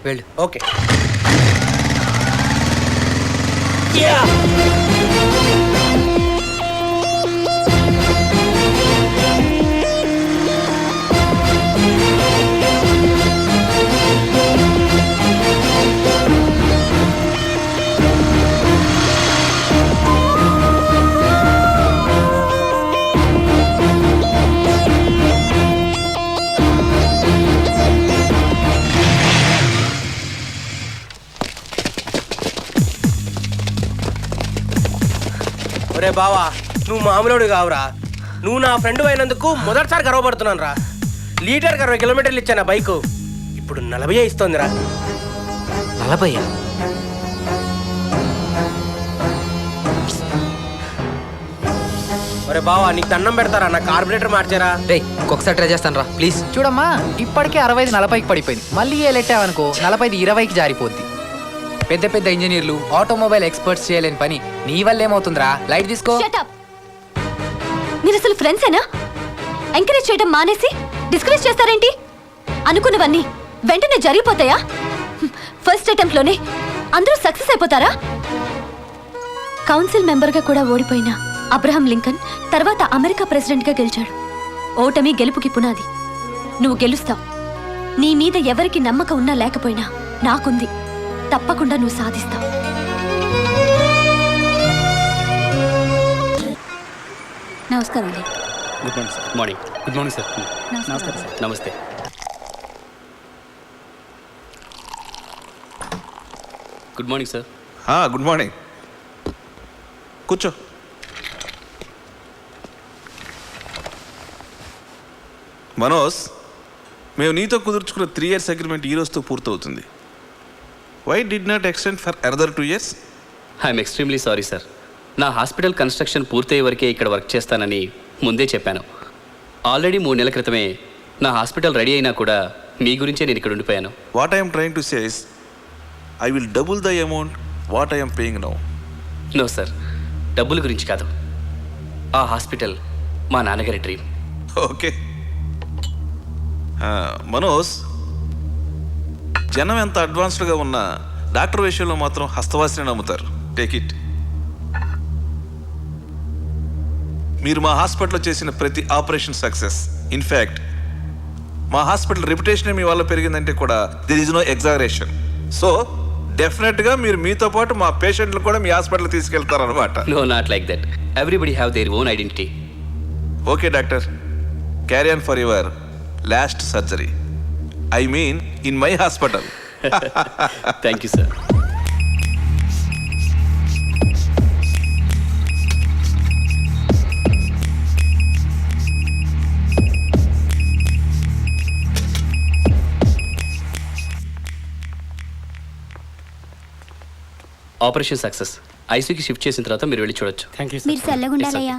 వెళ్ళు. ఓకే. ఒరే బావా, నువ్వు మామూలుడు కావురా. నువ్వు నా ఫ్రెండ్ అయినందుకు మొదటిసారి గర్వపడుతున్నాను రా. లీటర్కి 60 కిలోమీటర్లు ఇచ్చాను ఆ బైకు, ఇప్పుడు 40 ఇస్తోందిరా. 40? ఒరే బావా, నీకు దండం పెడతారా, నా కార్బొరేటర్ మార్చారా? రే ఇంకొకసారి ట్రై చేస్తాను రా ప్లీజ్. చూడమ్మా, ఇప్పటికే 60 40కి పడిపోయింది. మళ్ళీ ఏలెట్టావనుకో 40 20కి జారిపోద్ది. పెద్ద పెద్ద ఇంజనీర్లు, ఆటోమొబైల్ ఎక్స్పర్ట్స్ చేయలేని పని నీ వల్ల ఏమవుతుందిరా? లైట్ తీసుకో. మీరు అసలు ఫ్రెండ్సేనా? ఎంకరేజ్ చేయడం మానేసి డిస్కరేజ్ చేస్తారేంటి? అనుకున్నవన్నీ వెంటనే జరిగిపోతాయా? ఫస్ట్ అటెంప్ట్ లోనే అందరూ సక్సెస్ అయిపోతారా? కౌన్సిల్ మెంబర్గా కూడా ఓడిపోయిన అబ్రహం లింకన్ తర్వాత అమెరికా ప్రెసిడెంట్గా గెలిచాడు. ఓటమి గెలుపుకి పునాది. నువ్వు గెలుస్తావు. నీ మీద ఎవరికి నమ్మకం ఉన్నా లేకపోయినా నాకుంది. తప్పకుండా నువ్వు సాధిస్తావు. నమస్కారం అండి. Good morning sir. Morning. Good morning sir. నమస్కారం సార్. నమస్తే. Good morning sir. Good morning. కూర్చో. మనోజ్, మేము నీతో కుదుర్చుకున్న 3 years అగ్రిమెంట్ ఈ రోజుతో పూర్తవుతుంది. Why did not extend for another 2 years? I'm extremely sorry sir. నా హాస్పిటల్ కన్స్ట్రక్షన్ పూర్తయ్యే వరకే ఇక్కడ వర్క్ చేస్తానని ముందే చెప్పాను. ఆల్రెడీ 3 నెలల క్రితమే నా హాస్పిటల్ రెడీ అయినా కూడా మీ గురించే నేను ఇక్కడ ఉండిపోయాను. What I'm trying to say is I will double the amount what I'm paying now. No sir, డబ్బుల గురించి కాదు. ఆ హాస్పిటల్ మా నాన్నగారి డ్రీమ్. ఓకే మనోజ్, జనం ఎంత అడ్వాన్స్డ్గా ఉన్నా డాక్టర్ విషయంలో మాత్రం హస్తవాసిని నమ్ముతారు. Take it. మీరు మా హాస్పిటల్లో చేసిన ప్రతి ఆపరేషన్ సక్సెస్. ఇన్ఫ్యాక్ట్ మా హాస్పిటల్ రెప్యుటేషన్ మీ వల్ల పెరిగిందంటే కూడా there is no exaggeration. So డెఫినెట్గా మీరు మీతో పాటు మా పేషెంట్లు కూడా మీ హాస్పిటల్ తీసుకెళ్తారనమాట. No, not like that. Everybody have their own identity. Okay doctor, carry on for your last surgery. I mean in my hospital. Thank you sir. Operation success. ఐసీయూకి షిఫ్ట్ చేసిన తర్వాత మీరు వెళ్ళి చూడొచ్చు. Thank you. మీరు చల్లగుండాలయ్యా.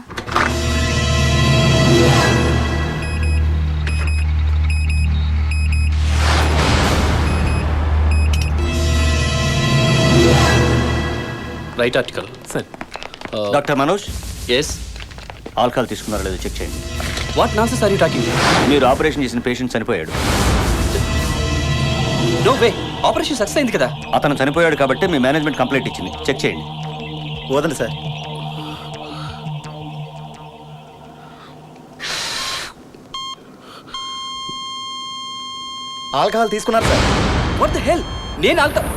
Right article sir. Doctor Manoj. Yes. Alcohol తీసుకున్నారో లేదో చెక్ చేయండి. What nonsense are you talking? మీరు ఆపరేషన్ చేసిన పేషెంట్ చనిపోయాడు. No way. ఆపరేషన్ సక్సెస్ అయింది కదా. అతను చనిపోయాడు కాబట్టి మీ మేనేజ్మెంట్ కంప్లైంట్ ఇచ్చింది. చెక్ చేయండి. వదండి సార్. ఆల్కహాల్ తీసుకున్నారు సార్. What the hell? నేను ఆల్కహాల్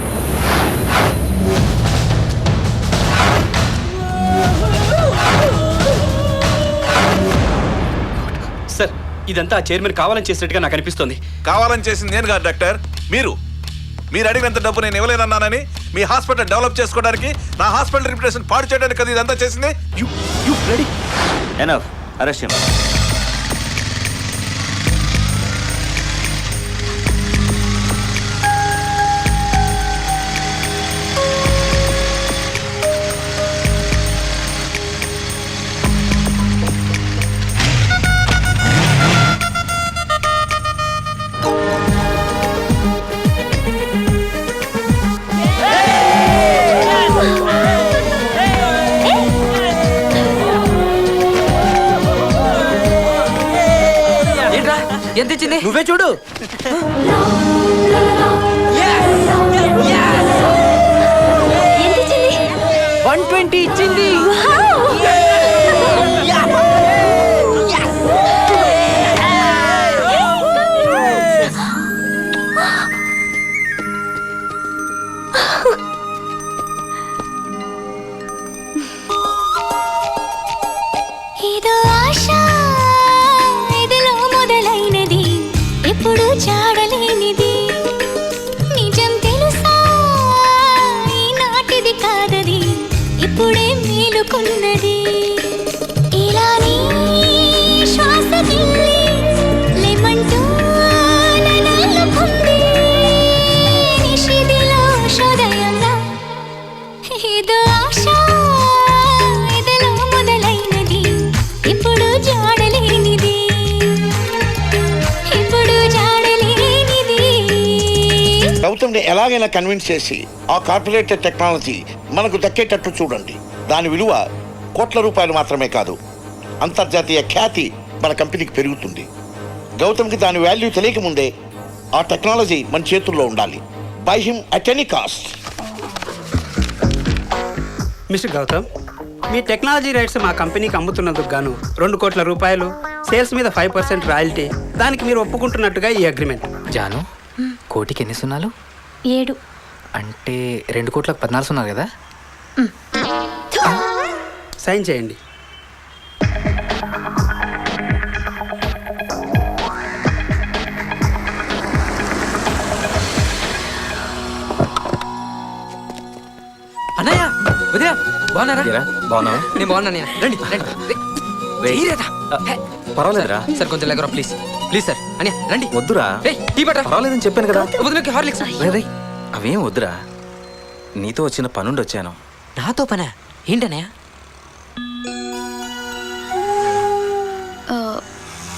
సార్, ఇదంతా చైర్మన్ కావాలని చేసినట్టుగా నాకు అనిపిస్తుంది. కావాలని చేసింది నేను కాదు డాక్టర్, మీరు అడిగినంత డబ్బు నేను ఇవ్వలేనన్నానని మీ హాస్పిటల్ డెవలప్ చేసుకోవడానికి, నా హాస్పిటల్ రిప్యుటేషన్ పాడు చేయడానికి కదా ఇదంతా చేసింది. You ready? Enough. Arrest him. ఎంత ఇచ్చింది? నువ్వే చూడు. 120 ఇచ్చింది. ఇదో ఆశ ఇదిలో మొదలైనది, ఎప్పుడు చాడలేనిది. నిజం తెలుసా ఈనాటిది కాదది, ఇప్పుడే మేలుకున్నది. ఇలా నీ లేమంటూ నన్నుకుంది నిషిదిలో శోదయంగా ఏదో ఆశ ఎదలో మొదలైనది ఇప్పుడు జాడలేనిది ఇప్పుడు జాడలేనిది. గౌతమ్ని ఎలాగైనా కన్విన్స్ చేసి ఆ కార్పొరేటెడ్ టెక్నాలజీ మనకు దక్కేటట్టు చూడండి. దాని విలువ కోట్ల రూపాయలు మాత్రమే కాదు, అంతర్జాతీయ ఖ్యాతి మన కంపెనీకి పెరుగుతుంది. గౌతమ్కి దాని వాల్యూ తెలియకముందే ఆ టెక్నాలజీ మన చేతుల్లో ఉండాలి. Buy him at any cost. Mister Gautam, మీ టెక్నాలజీ రైట్స్ మా కంపెనీకి అమ్ముతున్నందుకు గాను 2 కోట్ల రూపాయలు, సేల్స్ మీద 5% రాయల్టీ, దానికి మీరు ఒప్పుకుంటున్నట్టుగా ఈ అగ్రిమెంట్. జాను, కోటికి ఎన్ని సున్నాలు? 7. అంటే 2 కోట్లకు 14 సున్నాలు కదా? సైన్ చేయండి. అన్నయ్య, వదిరా, బాగున్నారా? బాగున్నావా? నేను బాగున్నా అన్నయ్య. రండి రండి. చెయ్యరేదా? పర్వాలేదురా. సార్ కొంచెం లేకరా ప్లీజ్. Please sir. అన్నయ్య రండి. వద్దురా. టీ పట్ట. పర్వాలేదని చెప్పాను కదా. వదిలేకి హార్లిక్స్. అవేం వద్దురా, నీతో వచ్చిన పనుండి వచ్చాను. నాతో పనా? ఏంటన్నయ్య?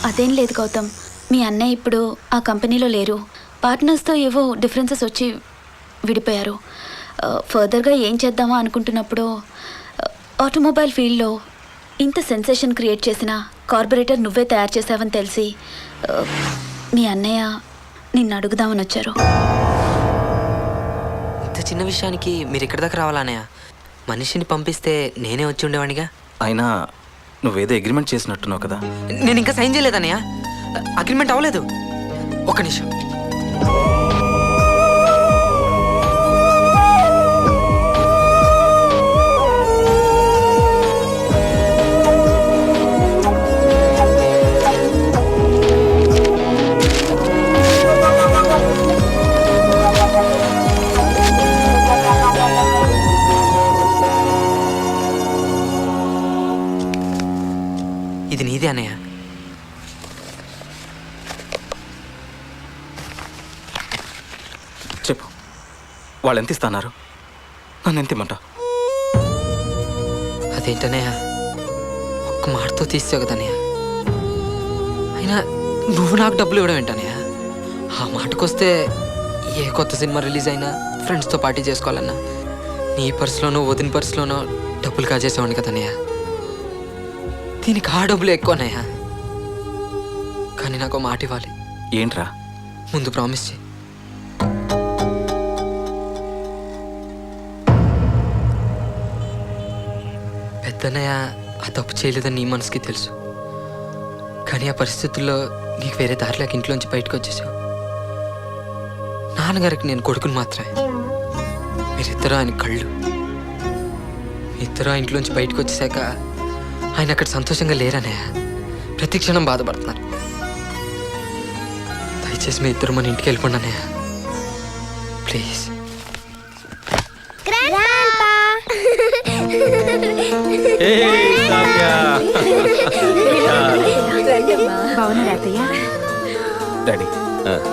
అదేం లేదు గౌతమ్, మీ అన్నయ్య ఇప్పుడు ఆ కంపెనీలో లేరు. పార్ట్నర్స్తో ఏవో డిఫరెన్సెస్ వచ్చి విడిపోయారు. ఫర్దర్గా ఏం చేద్దామా అనుకుంటున్నప్పుడు ఆటోమొబైల్ ఫీల్డ్లో ఇంత సెన్సేషన్ క్రియేట్ చేసిన కార్పొరేటర్ నువ్వే తయారు చేసావని తెలిసి మీ అన్నయ్య నిన్ను అడుగుదామని వచ్చారు. ఇంత చిన్న విషయానికి మీరు ఇక్కడి దాకా రావాలా అన్నయ్య? మనిషిని పంపిస్తే నేనే వచ్చి ఉండేవాడిగా. అయినా నువ్వేదో అగ్రిమెంట్ చేసినట్టున్నావు కదా. నేను ఇంకా సైన్ చేయలేదన్నయ్య. అగ్రిమెంట్ అవ్వలేదు. ఒక్క నిమిషం. ఇది నీదే అన్నయ్య. చెప్పు, వాళ్ళు ఎంత ఇస్తున్నారు? నన్ను ఎంత ఇమ్మంటావు? అదేంటన్నయ్య, ఒక్క మాటతో తీసావు కదన్నయ్య. అయినా నువ్వు నాకు డబ్బులు ఇవ్వడం ఏంటన్నయ్య? ఆ మాటకొస్తే ఏ కొత్త సినిమా రిలీజ్ అయినా ఫ్రెండ్స్తో పార్టీ చేసుకోవాలన్నా నీ పర్సులోనో వదిన పర్సులోనో డబ్బులు కాజేసేవాడిని కదన్నయ్య. దీనికి ఆ డబ్బులు ఎక్కువ అన్నయ్య. కానీ నాకు మాట ఇవ్వాలి. ఏంట్రా? ముందు ప్రామిస్ చేయి. పెద్దన్నయ్య ఆ తప్పు చేయలేదని నీ మనసుకి తెలుసు. కానీ ఆ పరిస్థితుల్లో నీకు వేరే దారిలోకి ఇంట్లోంచి బయటకు వచ్చేసావు. నాన్నగారికి నేను కొడుకుని మాత్రమే. మీరిద్దరూ ఆయన కళ్ళు. ఇద్దరు ఆ ఇంట్లోంచి బయటకు వచ్చేసాక ఆయన అక్కడ సంతోషంగా లేరనే ప్రతి క్షణం బాధపడుతున్నారు. దయచేసి మీ ఇద్దరు మన ఇంటికి వెళ్ళిపోండి అన్నయ్య, please. Daddy,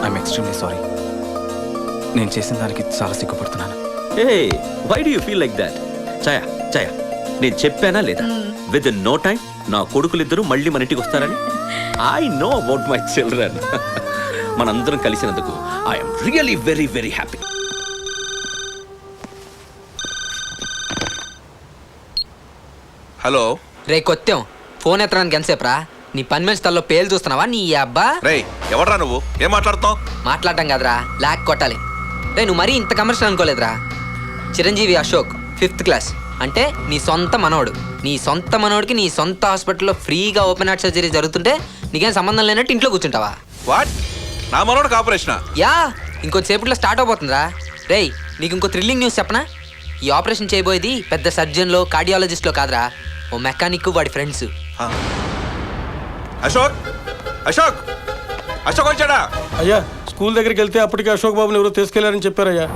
I'm extremely sorry. నేను చేసిన దానికి చాలా సిగ్గుపడుతున్నాను. Why do you feel like that? Chaya Chaya, నేను చెప్పానా లేదా విత్ ఇన్ నో టైం నా కొడుకులిద్దరూ మళ్ళీ మన ఇంటికి వస్తారని? I know about my children. మనందరం కలిసినందుకు I'm really very very happy. Hello రే కొత్తం, ఫోన్ ఎత్తడానికి ఎంతసేపు రా? నీ పని మనిషి తల్లో పేలు చూస్తున్నావా నీ అబ్బా? రే ఎవడ్రా నువ్వు? ఏం మాట్లాడుతున్నావు? మాట్లాడటం కదరా, లాక్ కొట్టాలి. రే నువ్వు మరీ ఇంత కమర్షియల్ అనుకోలేదురా. చిరంజీవి అశోక్ 5th క్లాస్ అంటే నీ సొంత మనోడు. నీ సొంత మనోడికి నీ సొంత హాస్పిటల్లో ఫ్రీగా ఓపెన్ హార్ట్ సర్జరీ జరుగుతుంటే నీకేం సంబంధం లేనట్టు ఇంట్లో కూర్చుంటావా? వాట్? నా మనోడికి ఆపరేషనా? Yeah, ఇంకొద్దిసేపట్లో start అవబోతుందిరా. రేయ్ నీకు ఇంకో థ్రిల్లింగ్ న్యూస్ చెప్పనా? ఈ ఆపరేషన్ చేయబోయేది పెద్ద సర్జన్లో కార్డియాలజిస్ట్లో కాదురా, ఓ మెకానిక్ వాడి ఫ్రెండ్స్. అశోక్ అశోక్ అశోక్ వచ్చాడా? అయ్యా స్కూల్ దగ్గరికి వెళ్తే అప్పటికే అశోక్ బాబుని ఎవరో తీసుకెళ్లారని చెప్పారయ్యా.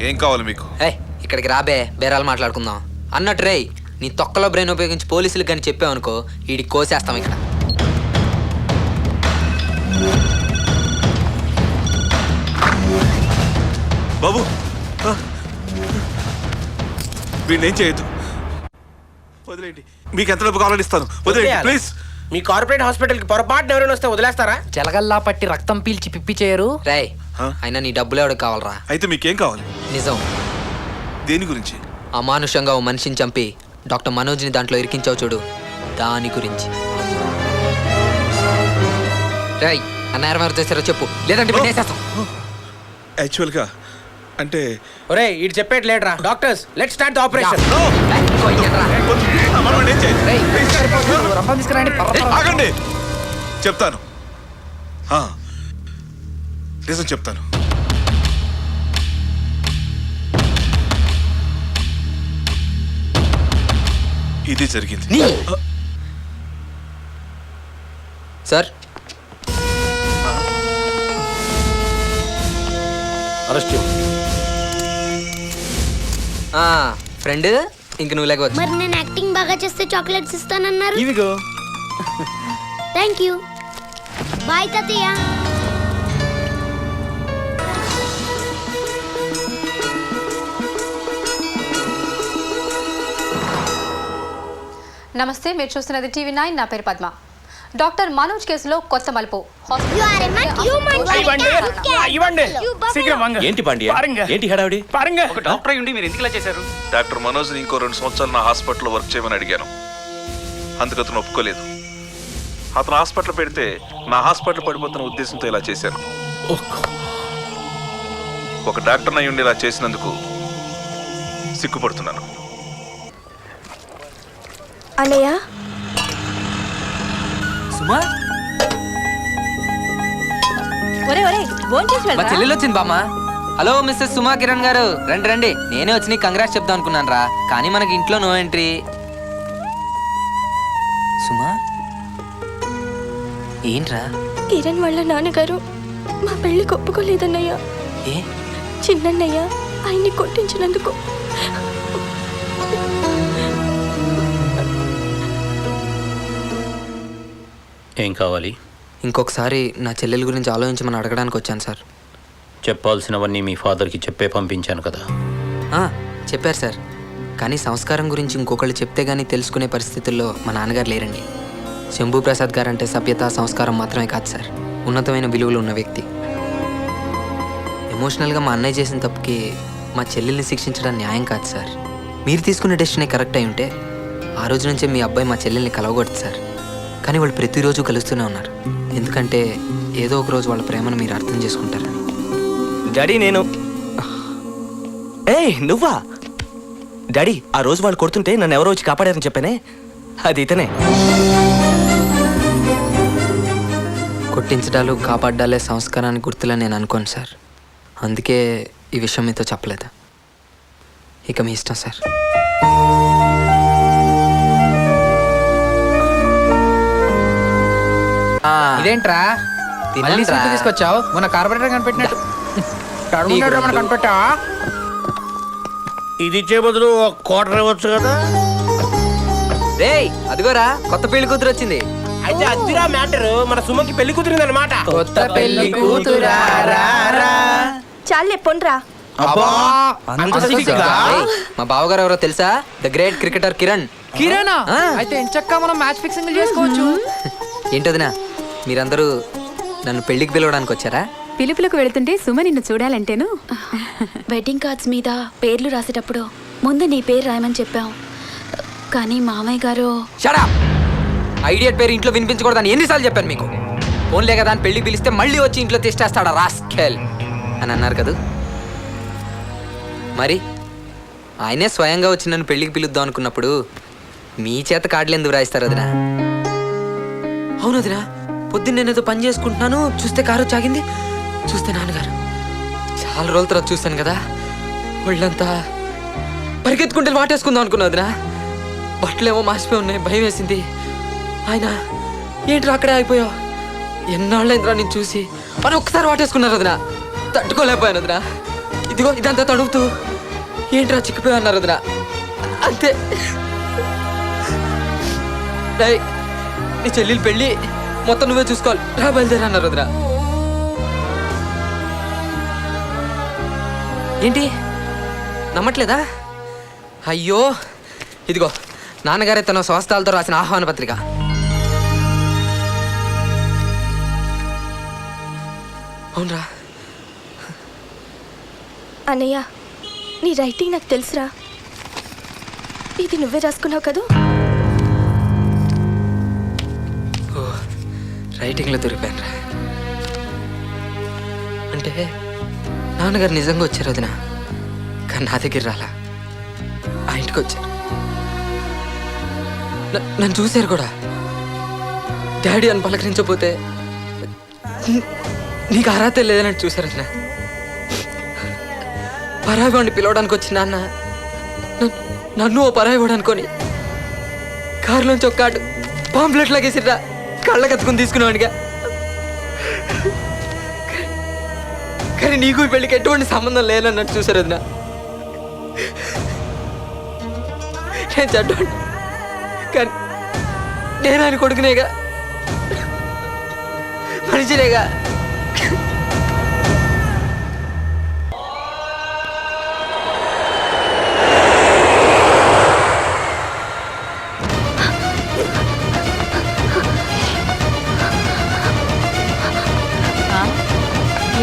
ఏం కావాలి మీకు? ఇక్కడికి రాబే, బేరాలు మాట్లాడుకుందాం అన్నట్టు. రేయ్ నీ తొక్కలో బ్రెయిన్ ఉపయోగించి పోలీసులకు కానీ చెప్పావనుకో వీడికి కోసేస్తాం ఇక్కడ. బాబు వీడిని ఏం చేయొద్దు, వదిలేండి. మీకు ఎంత డబ్బు కావాలని ఇస్తాను, వదిలేండి ప్లీజ్. మీ కార్పొరేట్ హాస్పిటల్ కి పొరపాటున ఎవరైనా వస్తే వదిలేస్తారా? జలగల్లా పట్టి రక్తం పీల్చి పిప్పి చేయరు. రేయ్ అయినా నీ డబ్బులు ఎవరికి కావాలరా? అయితే మీకేం కావాలి? నిజం. దేని గురించి? అమానుషంగా ఓ మనిషిని చంపి డాక్టర్ మనోజ్ని దాంట్లో ఇరికించావు చూడు, దాని గురించి. రేయ్ అన్న ఎవరు చేశారో చెప్పు, లేదంటే వినేసేస్తాం. యాక్చువల్గా అంటే ఒరేయ్ ఇటు చెప్పేటి లేడరా. Doctors let start the operation. ఆగండి, చెప్తాను, నిజం చెప్తాను. ఇది జరిగింది సార్. అరెస్ట్ ఫ్రెండ్ ఇంక నువ్వు లేకపోతే మరి నేను యాక్టింగ్ బాగా చేస్తే చాక్లెట్స్ ఇస్తానన్నారు. ఇవిగో. Thank you. బాయ్ తాతయ్య. నమస్తే, మీరు చూస్తున్నది TV9. నా పేరు పద్మ. డాక్టర్ మనోజ్ కేసులో కొత్త మలుపు. ఏంటి పాండ్య, ఏంటి హడావిడి? ఒక డాక్టర్ అయ్యుండి మీరు ఎందుకు ఇలా చేశారు? డాక్టర్ మనోజ్ ఇంకో 2 సంవత్సరాలు నా హాస్పిటల్లో వర్క్ చేయమని అడిగాను. అందుకు అతను ఒప్పుకోలేదు. అతను హాస్పిటల్ పెడితే నా హాస్పిటల్ పడిపోతున్న ఉద్దేశంతో ఇలా చేశాను. ఒక డాక్టర్ అయ్యుండి ఇలా చేసినందుకు సిగ్గుపడుతున్నాను. అన్నయ్య, సుమా ఒరే ఒరే భోంచేసి మా వెళ్ళరా? చెల్లెలు వచ్చింది బామ్మ. హలో మిస్సెస్ సుమా కిరణ్ గారు, రండి రండి. నేనే వచ్చి నీకు కంగ్రాట్స్ చెప్దాం అనుకున్నాను రా, కానీ మనకి ఇంట్లో నో ఎంట్రీ. సుమా ఏంట్రా? కిరణ్ వాళ్ళ నాన్నగారు మా పెళ్లికి ఒప్పుకోలేదన్నయ్య. ఏ చిన్నన్నయ్య ఆయన్ని కొట్టించినందుకు. ఏం కావాలి? ఇంకొకసారి నా చెల్లెల గురించి ఆలోచించమని అడగడానికి వచ్చాను సార్. చెప్పాల్సినవన్నీ మీ ఫాదర్కి చెప్పే పంపించాను కదా. చెప్పారు సార్, కానీ సంస్కారం గురించి ఇంకొకళ్ళు చెప్తే గానీ తెలుసుకునే పరిస్థితుల్లో మా నాన్నగారు లేరండి. శంభూ ప్రసాద్ గారు అంటే సభ్యత సంస్కారం మాత్రమే కాదు సార్, ఉన్నతమైన విలువలు ఉన్న వ్యక్తి. ఎమోషనల్గా మా అన్నయ్య చేసిన తప్పుకి మా చెల్లెల్ని శిక్షించడం న్యాయం కాదు సార్. మీరు తీసుకునే డెసిషనే కరెక్ట్ అయి ఉంటే ఆ రోజు నుంచే మీ అబ్బాయి మా చెల్లెల్ని కలవగొడదు సార్. కానీ వాళ్ళు ప్రతిరోజు కలుస్తూనే ఉన్నారు, ఎందుకంటే ఏదో ఒక రోజు వాళ్ళ ప్రేమను మీరు అర్థం చేసుకుంటారని. డాడీ నేను నువ్వా డాడీ? ఆ రోజు వాళ్ళు కొడుతుంటే నన్ను ఎవరో వచ్చి కాపాడారని చెప్పానే, అది ఇతనే. కొట్టించడాలు కాపాడాలే సంస్కారానికి గుర్తులని నేను అనుకోను సార్, అందుకే ఈ విషయం మీతో చెప్పలేదు. ఇక మీ ఇష్టం సార్. ఇదేంట్రా మళ్ళీ సీట్లు తీసుకొచ్చావు? మొన్న కార్పొరేటర్ కనిపెట్టినట్టు కనిపెట్టా. ఇది ఇచ్చే బదులు క్వార్టర్ ఇవ్వచ్చు కదా. రేయ్ అదిగోరా కొత్త పెళ్లి కూతురు వచ్చింది. అయితే అదిరా మ్యాటర్, మన సుమకి పెళ్లి కుదిరింది అనమాట. కొత్త పెళ్లి కూతురా చాలే పొండ్రా. మా బావగారు ఎవరో తెలుసా? The great cricketer Kiran. కిరణా? అయితే ఎంచక్క మనం మ్యాచ్ ఫిక్సింగ్ చేసుకోవచ్చు. ఏంటదినా మీరందరూ నన్ను పెళ్లికి పిలవడానికి వచ్చారా? పిలుపులకు వెళుతుంటే సుమ నిన్ను చూడాలంటేను. వెడ్డింగ్ కార్డ్స్ మీద పేర్లు రాసేటప్పుడు ముందు నీ పేరు రాయమని చెప్పాం, కానీ మామయ్య గారు షట్ అప్! ఐడియట్ పేరు ఇంట్లో వినిపించకూడదని ఎన్నిసార్లు చెప్పాను మీకు? ఫోన్లే కదా అని పెళ్లి పిలిస్తే మళ్ళీ వచ్చి ఇంట్లో తెచ్చేస్తాడా రాస్కెల్ అని అన్నారు కదా. మరి ఆయనే స్వయంగా వచ్చి నన్ను పెళ్లికి పిలుద్దాం అనుకున్నప్పుడు మీ చేత కార్డులు ఎందుకు రాయిస్తారు వదినా? అవును వదినా, పొద్దున్న నేనేదో పని చేసుకుంటున్నాను, చూస్తే కారు చాగింది, చూస్తే నాన్నగారు. చాలా రోజుల తర్వాత చూస్తాను కదా, ఒళ్ళంతా పరిగెత్తుకుంటే వాటేసుకుందాం అనుకున్నా వదినా. బట్టలేమో మాసిపోయి ఉన్నాయి, భయం వేసింది. ఆయన ఏంట్రా అక్కడే ఆగిపోయావు, ఎన్నాళ్ళైందిరా నేను చూసి అని ఒక్కసారి వాటేసుకున్నారు వదినా. తట్టుకోలేకపోయాను వదినా. ఇదిగో ఇదంతా తడుగుతూ ఏంట్రా చిక్కిపోయా అన్నారు వదినా. అంతే డేయ్, నీ చెల్లెలు పెళ్ళి మొత్తం నువ్వే చూసుకోవాలి. రా బయలుదేరా అన్నారు వదినా. ఏంటి నమ్మట్లేదా? అయ్యో, ఇదిగో నాన్నగారే తన స్వస్థాలతో రాసిన ఆహ్వాన పత్రిక. అవునరా? అన్నయ్య, నీ రైటింగ్ నాకు తెలుసురా. ఇది నువ్వే రాసుకున్నావు కదూ? రైటింగ్లో దొరికిపోయాను రా. అంటే నాన్నగారు నిజంగా వచ్చారు వదినా, కానీ నా దగ్గర రాలా, ఆ ఇంటికి వచ్చారు. నన్ను చూశారు కూడా. డాడీ అని పలకరించకపోతే నీకు అర్హత లేదన్నట్టు చూశారంట. పరాయివాడిని పిలవడానికి వచ్చిన నాన్న నన్ను ఓ పరాయివాడు అనుకొని కారులోంచి ఒక కాటు పాంప్లెట్ లాగేసిరా కళ్ళ కత్తుకుని తీసుకునేవాడిగా. కానీ నీకు ఈ పెళ్ళికి ఎటువంటి సంబంధం లేనన్నట్టు చూశారు వదినా. నేను చెడ్డోండి, కానీ నేను ఆయన కొడుకునేగా, మనిషినేగా.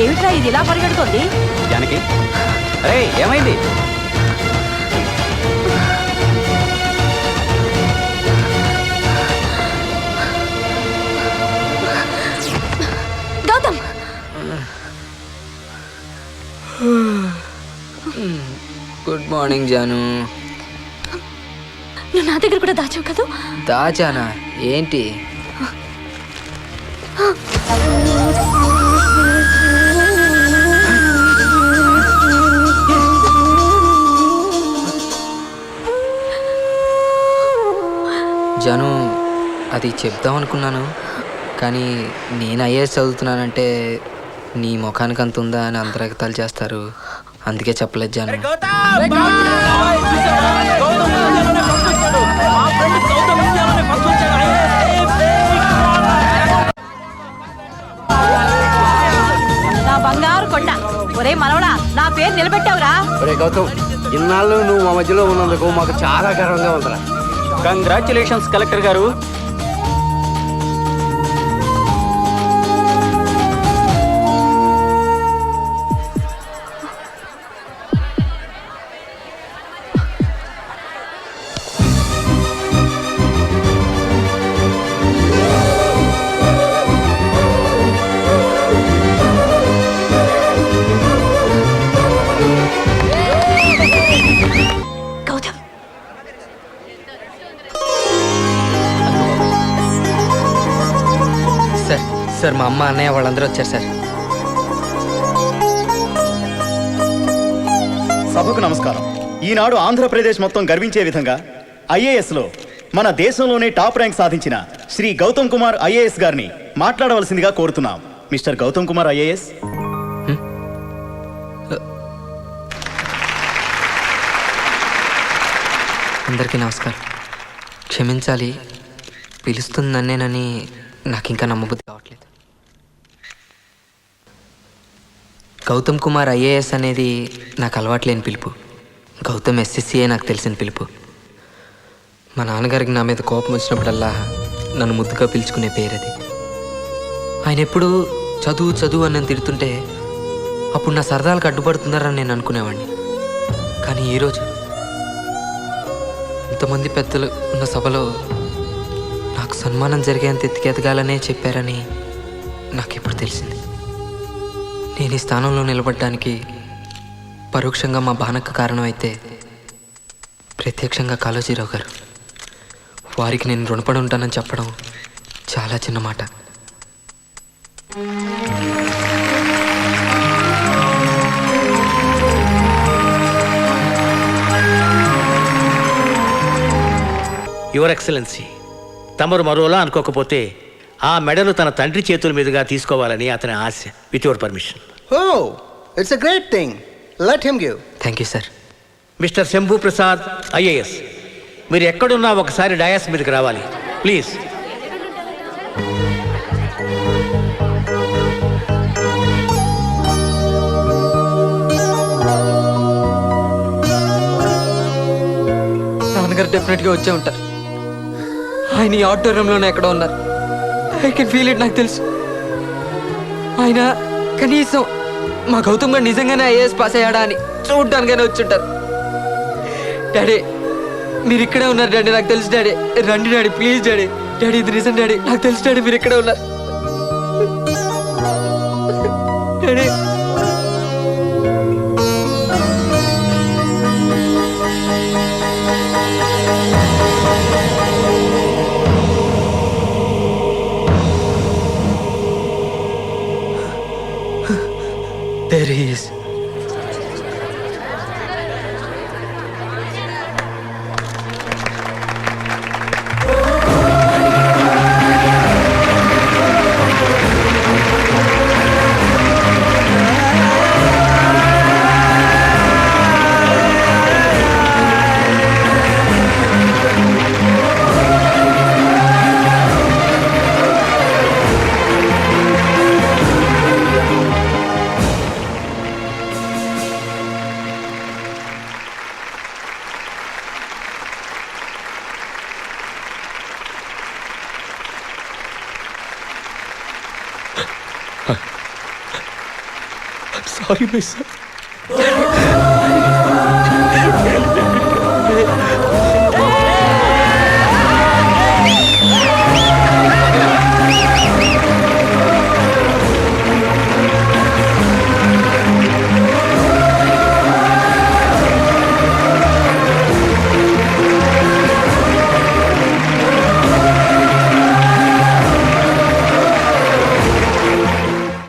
ఏమిట్రా ఇది ఇలా పరిగెడుతోంది? జానకి, అరే ఏమైంది? Gautam, good morning Janu. నువ్వు నా దగ్గర కూడా దాచావు కదూ? దాచానా? ఏంటి? జాను, అది చెప్దాం అనుకున్నాను, కానీ నేను ఐఏఎస్ చదువుతున్నానంటే నీ ముఖానికి అంత ఉందా అని అంతరగతాలు చేస్తారు, అందుకే చెప్పలేదు జాను. నా బంగారు కొండ, ఒరే మనవడా, నా పేరు నిలబెట్టావురా. ఒరే గౌతమ్, ఇన్నాళ్ళు నువ్వు మా మధ్యలో ఉన్నందుకు మాకు చాలా గర్వంగా ఉందిరా. కంగ్రాచులేషన్స్ కలెక్టర్ గారు. సార్, మా అమ్మ అన్నయ్య వాళ్ళందరూ వచ్చారు సార్. సభకు నమస్కారం. ఈనాడు ఆంధ్రప్రదేశ్ మొత్తం గర్వించే విధంగా ఐఏఎస్లో మన దేశంలోనే టాప్ ర్యాంక్ సాధించిన శ్రీ గౌతమ్ కుమార్ ఐఏఎస్ గారిని మాట్లాడవలసిందిగా కోరుతున్నాం. Mister Gautam Kumar IAS. అందరికీ నమస్కారం. క్షమించాలి, పిలుస్తుందనేనని నాకు ఇంకా నమ్మబుద్ధి కావట్లేదు. గౌతమ్ కుమార్ ఐఏఎస్ అనేది నాకు అలవాట్లేని పిలుపు. గౌతమ్ ఎస్ఎస్సీఏ నాకు తెలిసిన పిలుపు. మా నాన్నగారికి నా మీద కోపం వచ్చినప్పుడల్లా నన్ను ముద్దుగా పిలుచుకునే పేరది. ఆయన ఎప్పుడు చదువు చదువు అని నన్ను తిడుతుంటే అప్పుడు నా సరదాలకు అడ్డుపడుతున్నారని నేను అనుకునేవాడిని. కానీ ఈరోజు ఇంతమంది పెద్దలు ఉన్న సభలో నాకు సన్మానం జరిగేంత ఎత్తికెదగాలనే చెప్పారని నాకెప్పుడు తెలిసింది. నేను ఈ స్థానంలో నిలబడడానికి పరోక్షంగా మా బానక్క కారణం అయితే, ప్రత్యక్షంగా కాళోజీరావు గారు. వారికి నేను రుణపడి ఉంటానని చెప్పడం చాలా చిన్న మాట. యువర్ ఎక్సలెన్సీ, తమరు మరోలా అనుకోకపోతే ఆ మెడలు తన తండ్రి చేతుల మీదుగా తీసుకోవాలని అతని ఆశ. With your permission. Oh, it's a great thing. Let him give. Thank you sir. Mister Shambhu Prasad IAS, మీరు ఎక్కడున్నా ఒకసారి డయాస్ మీదకి రావాలి ప్లీజ్. నాన్నగారు డెఫినెట్గా వచ్చే ఉంటారు. ఆయన ఈ ఆడిటోరియంలోనే ఎక్కడో ఉన్నారు. ఐ కెన్ ఫీల్ ఇట్, నాకు తెలుసు. ఆయన కనీసం మా గౌతమ్ గారు నిజంగానే ఐఏఎస్ పాస్ అయ్యాడా అని చూడడానికైనా వచ్చుంటారు. డాడీ మీరు ఇక్కడే ఉన్నారు డాడీ, నాకు తెలుసు డాడీ. రండి డాడీ, ప్లీజ్ డాడీ. డాడీ ఇది నిజం డాడీ, నాకు తెలుసు డాడీ, మీరు ఇక్కడే ఉన్నారు daddy. There he is. Sorry, my son.